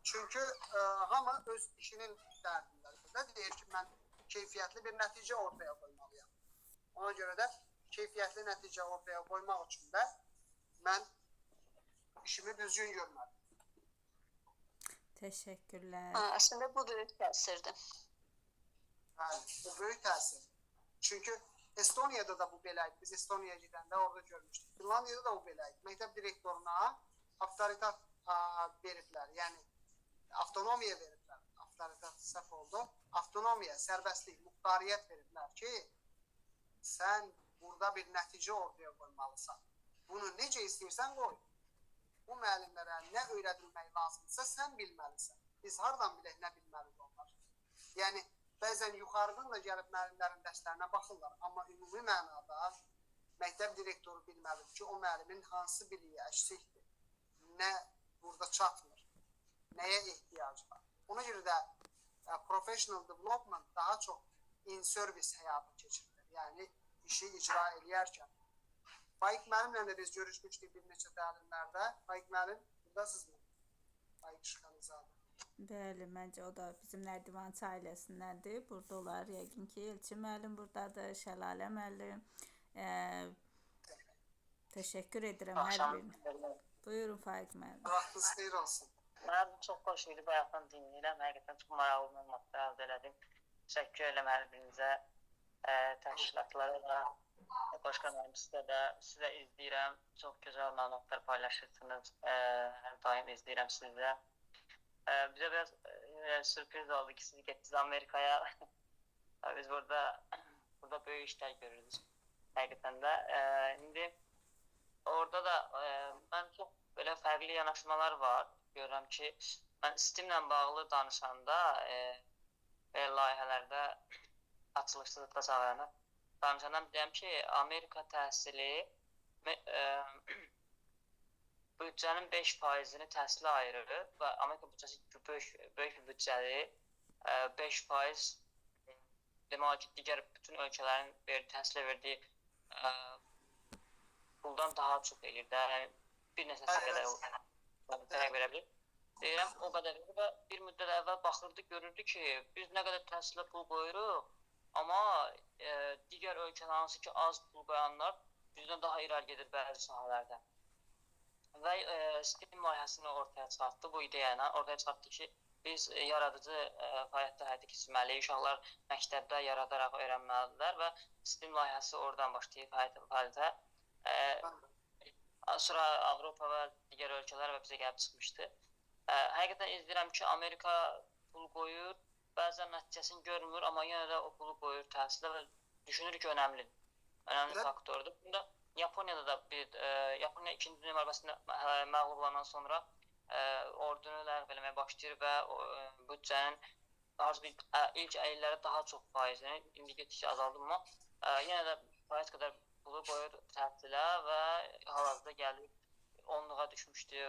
Çünki hamı öz işinin dərdindədir. Deyir ki, mən keyfiyyətli bir nəticə ortaya qoymalıyam. Ona görə də keyfiyyətli nəticə ortaya qoymaq üçün də mən işimi düzgün görməliyim. Təşəkkürlər. Əslində bu böyük təsirdir. Bəli, bu böyük təsir. Çünki Estoniyada da bu beləydi. Biz Estoniyaya gedəndə orada görmüşdük. Finlandiyada da bu beləydi. Məktəb direktoruna avtoritet veriblər. Yəni, avtonomiya veriblər. Avtoritet səhv oldu. avtonomiya, sərbəstlik, muxtariyyət veriblər ki, sən burada bir nəticə ortaya qoymalısan. Bunu necə istəyirsən qoy. Bu müəllimlərə nə öyrədilmək lazımdırsa sən bilməlisən. Biz hardan bilək nə bilməlidir onlar? Yəni, bəzən yuxarıdan da gəlib müəllimlərin dərslərinə baxırlar, amma ümumi mənada məktəb direktoru bilməlidir ki, o müəllimin hansı biliyi əksikdir, nə burada çatmır, nəyə ehtiyac var. Ona görə də professional development daha çox in-service həyata keçirilir. Yəni, işi icra edərkən. Faik müəllimlə də biz görüşmüşdük bir neçə təlimlərdə. Faik müəllim, buradasınızmı? Faik Şıxanızadə. Bəli, məncə o da bizim Nərdivançı ailəsindəndir. Burada olar, yəqin ki, Elçin müəllim buradadır, Şəlalə müəllim. Təşəkkür edirəm hər birinə. Buyurun Faik müəllim. Vaxtınız xeyir olsun. Mən çox xoş idi, bayaqdan dinləyirəm. Həqiqətən çox maraqlı məlumatlar əldə elədim. Təşəkkür edirəm hər birinizə, təşkilatlara da, başqa müəllimizə də. Sizə izləyirəm, çox gözəl məlumatlar paylaşırsınız. Hər daim izləyirəm sizə. Bizə biraz sürpriz oldu ki, siz getdiniz Amerikaya. Biz burada böyük işlər görürüz. Həqiqətən də. İndi orada da mən çox belə fərqli yanaşmalar var. Görürəm ki, mən sistemlə bağlı danışanda belə layihələrdə açılışsızlıqda çağıranı danışandan deyəm ki, Amerika təhsili büdcənin 5%-ni təhsilə ayırır və Amerika büdcəsi böyük bir büdcəli 5% demək ki, digər bütün ölkələrin təhsilə verdiyi puldan daha çox eləyir də, bir neçəsi qədər tərəq verə bilir. Deyirəm, o qədər verir və bir müddət əvvəl baxırdı, görürdü ki, biz nə qədər təhsilə pul qoyuruq, amma digər ölkələr hansı ki, az pul qoyanlar bizdən daha irəli gedir bəzi sahələrdə. Və STEM layihəsini ortaya çıxartdı, bu ideyayla ortaya çıxartdı ki, biz yaradıcı fəaliyyətdə həyata keçirməliyik, uşaqlar məktəbdə yaradaraq öyrənməlidirlər və STEM layihəsi oradan başlayıb fəaliyyətə. Sonra Avropa və digər ölkələr və bizə gəlib çıxmışdı. Həqiqətən izləyirəm ki, Amerika pul qoyur, bəzən nəticəsini görmür, amma yenə də o pulu qoyur təhsilə və düşünür ki, önəmli faktordur. Bunda Yaponiyada da Yaponiya 2-ci Dünya müharibəsində məğlub olandan sonra ordunu ləğv eləməyə başlayır və büdcənin ilk illərə daha çox faizini, indi getdikcə azaldı, amma yenə də faiz qədər pulu qoyur təhsilə və hal-hazırda gəlib 10-luğa düşmüşdü,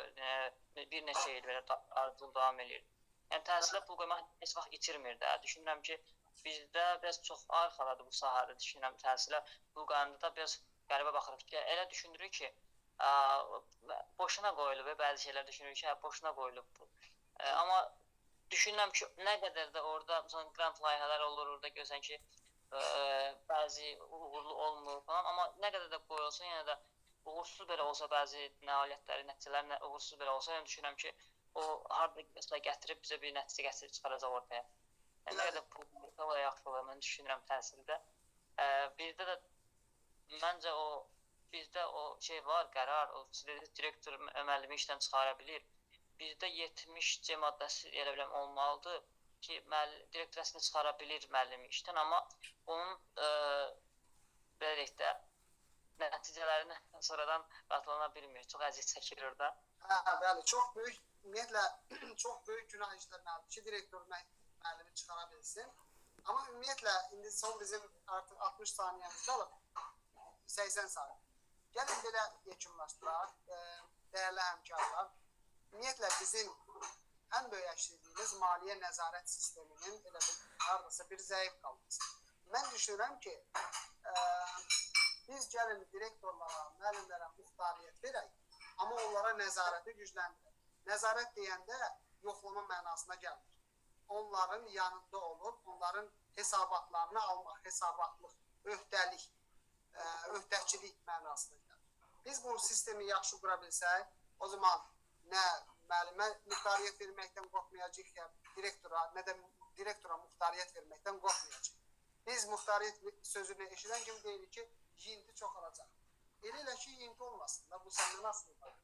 bir neçə il belə ardıcıl davam edir. Yəni təhsilə pul qoymaq heç vaxt itirmir də. Düşünürəm ki, bizdə biraz çox arxaladı bu sahədə, düşünürəm təhsilə pul qoyanda da biraz qəribə baxırıq ki, elə düşünürük ki, boşuna qoyulub, bəzi şeylər düşünürük ki, boşuna qoyulub bu. Amma düşünürəm ki, nə qədər də orada, məsələn, grant layihələr olur, orada görsən ki, bəzi uğurlu olmur falan, amma nə qədər də qoyulsa, yenə də uğursuz belə olsa, bəzi nailiyyətləri, nəticələr uğursuz belə olsa, yəni düşünürəm ki, o harada məsələ gətirib, bizə bir nəticə gətirib çıxaracaq ortaya. Yəni, nə qədər pul yaxşı olur, mən düşünürəm təhsildə. Bizdə də, məncə bizdə o şey var, qərar, o direktor müəllimi işdən çıxara bilir. Bizdə 70C maddəsi elə biləm olmalıdır ki, direktor əslində çıxara bilir müəllimi işdən, amma onun belə deyək də, nəticələrini sonradan qatılana bilmir. Çox əziyyət çəkir orada. Bəli, çox böyük, ümumiyyətlə, çox böyük günah işləməlidir ki, direktor müəllimi çıxara bilsin. Amma ümumiyyətlə, indi son bizim artıq 60 saniyəmiz qalıb, 80 saniyə. Gəlin belə yekunlaşdıraq, dəyərli həmkarlar. Ümumiyyətlə, bizim ən böyük əksizliyimiz maliyyə nəzarət sisteminin elə bir haradasa bir zəif qalması. Mən düşünürəm ki, biz gəlin direktorlara, müəllimlərə muxtariyyət verək, amma onlara nəzarəti gücləndirək. Nəzarət deyəndə yoxlama mənasına gəlmir. Onların yanında olub, onların hesabatlarını almaq, hesabatlıq, öhdəlik, öhdəçilik mənasına gəlir. Biz bu sistemi yaxşı qura bilsək, o zaman nə müəllimə muxtariyyət verməkdən qorxmayacaq ya direktora, nə də direktora muxtariyyət verməkdən qorxmayacaq. Biz muxtariyyət sözünü eşidən kimi deyirik ki, yiyinti çoxalacaq. Elə elə ki, yiyinti olmasın da, bu səndən asılıdır.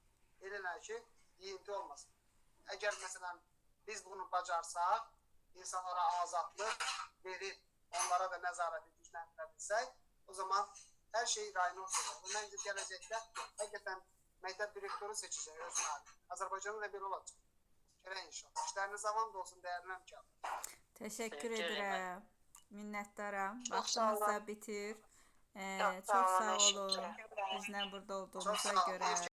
Elə elə ki, yiyinti olmasın. Əgər, məsələn, biz bunu bacarsaq, insanlara azadlıq verib, onlara da nəzarəti gücləndirə bilsək, o zaman hər şey rayına oturacaq. Və məncə gələcəkdə həqiqətən məktəb direktoru seçəcək öz müəllimi. Azərbaycanda da belə olacaq. Gələk inşallah. İşləriniz avam olsun, dəyərli həmkarlar. Təşəkkür edirəm. Minnətdaram. Çox Vaxtımız sağ da olun. bitir. Çox Çox sağ sağ olun, olun. təşəkkür ederim. Bizlə burada Çox olduğunuza sağ olun. görə.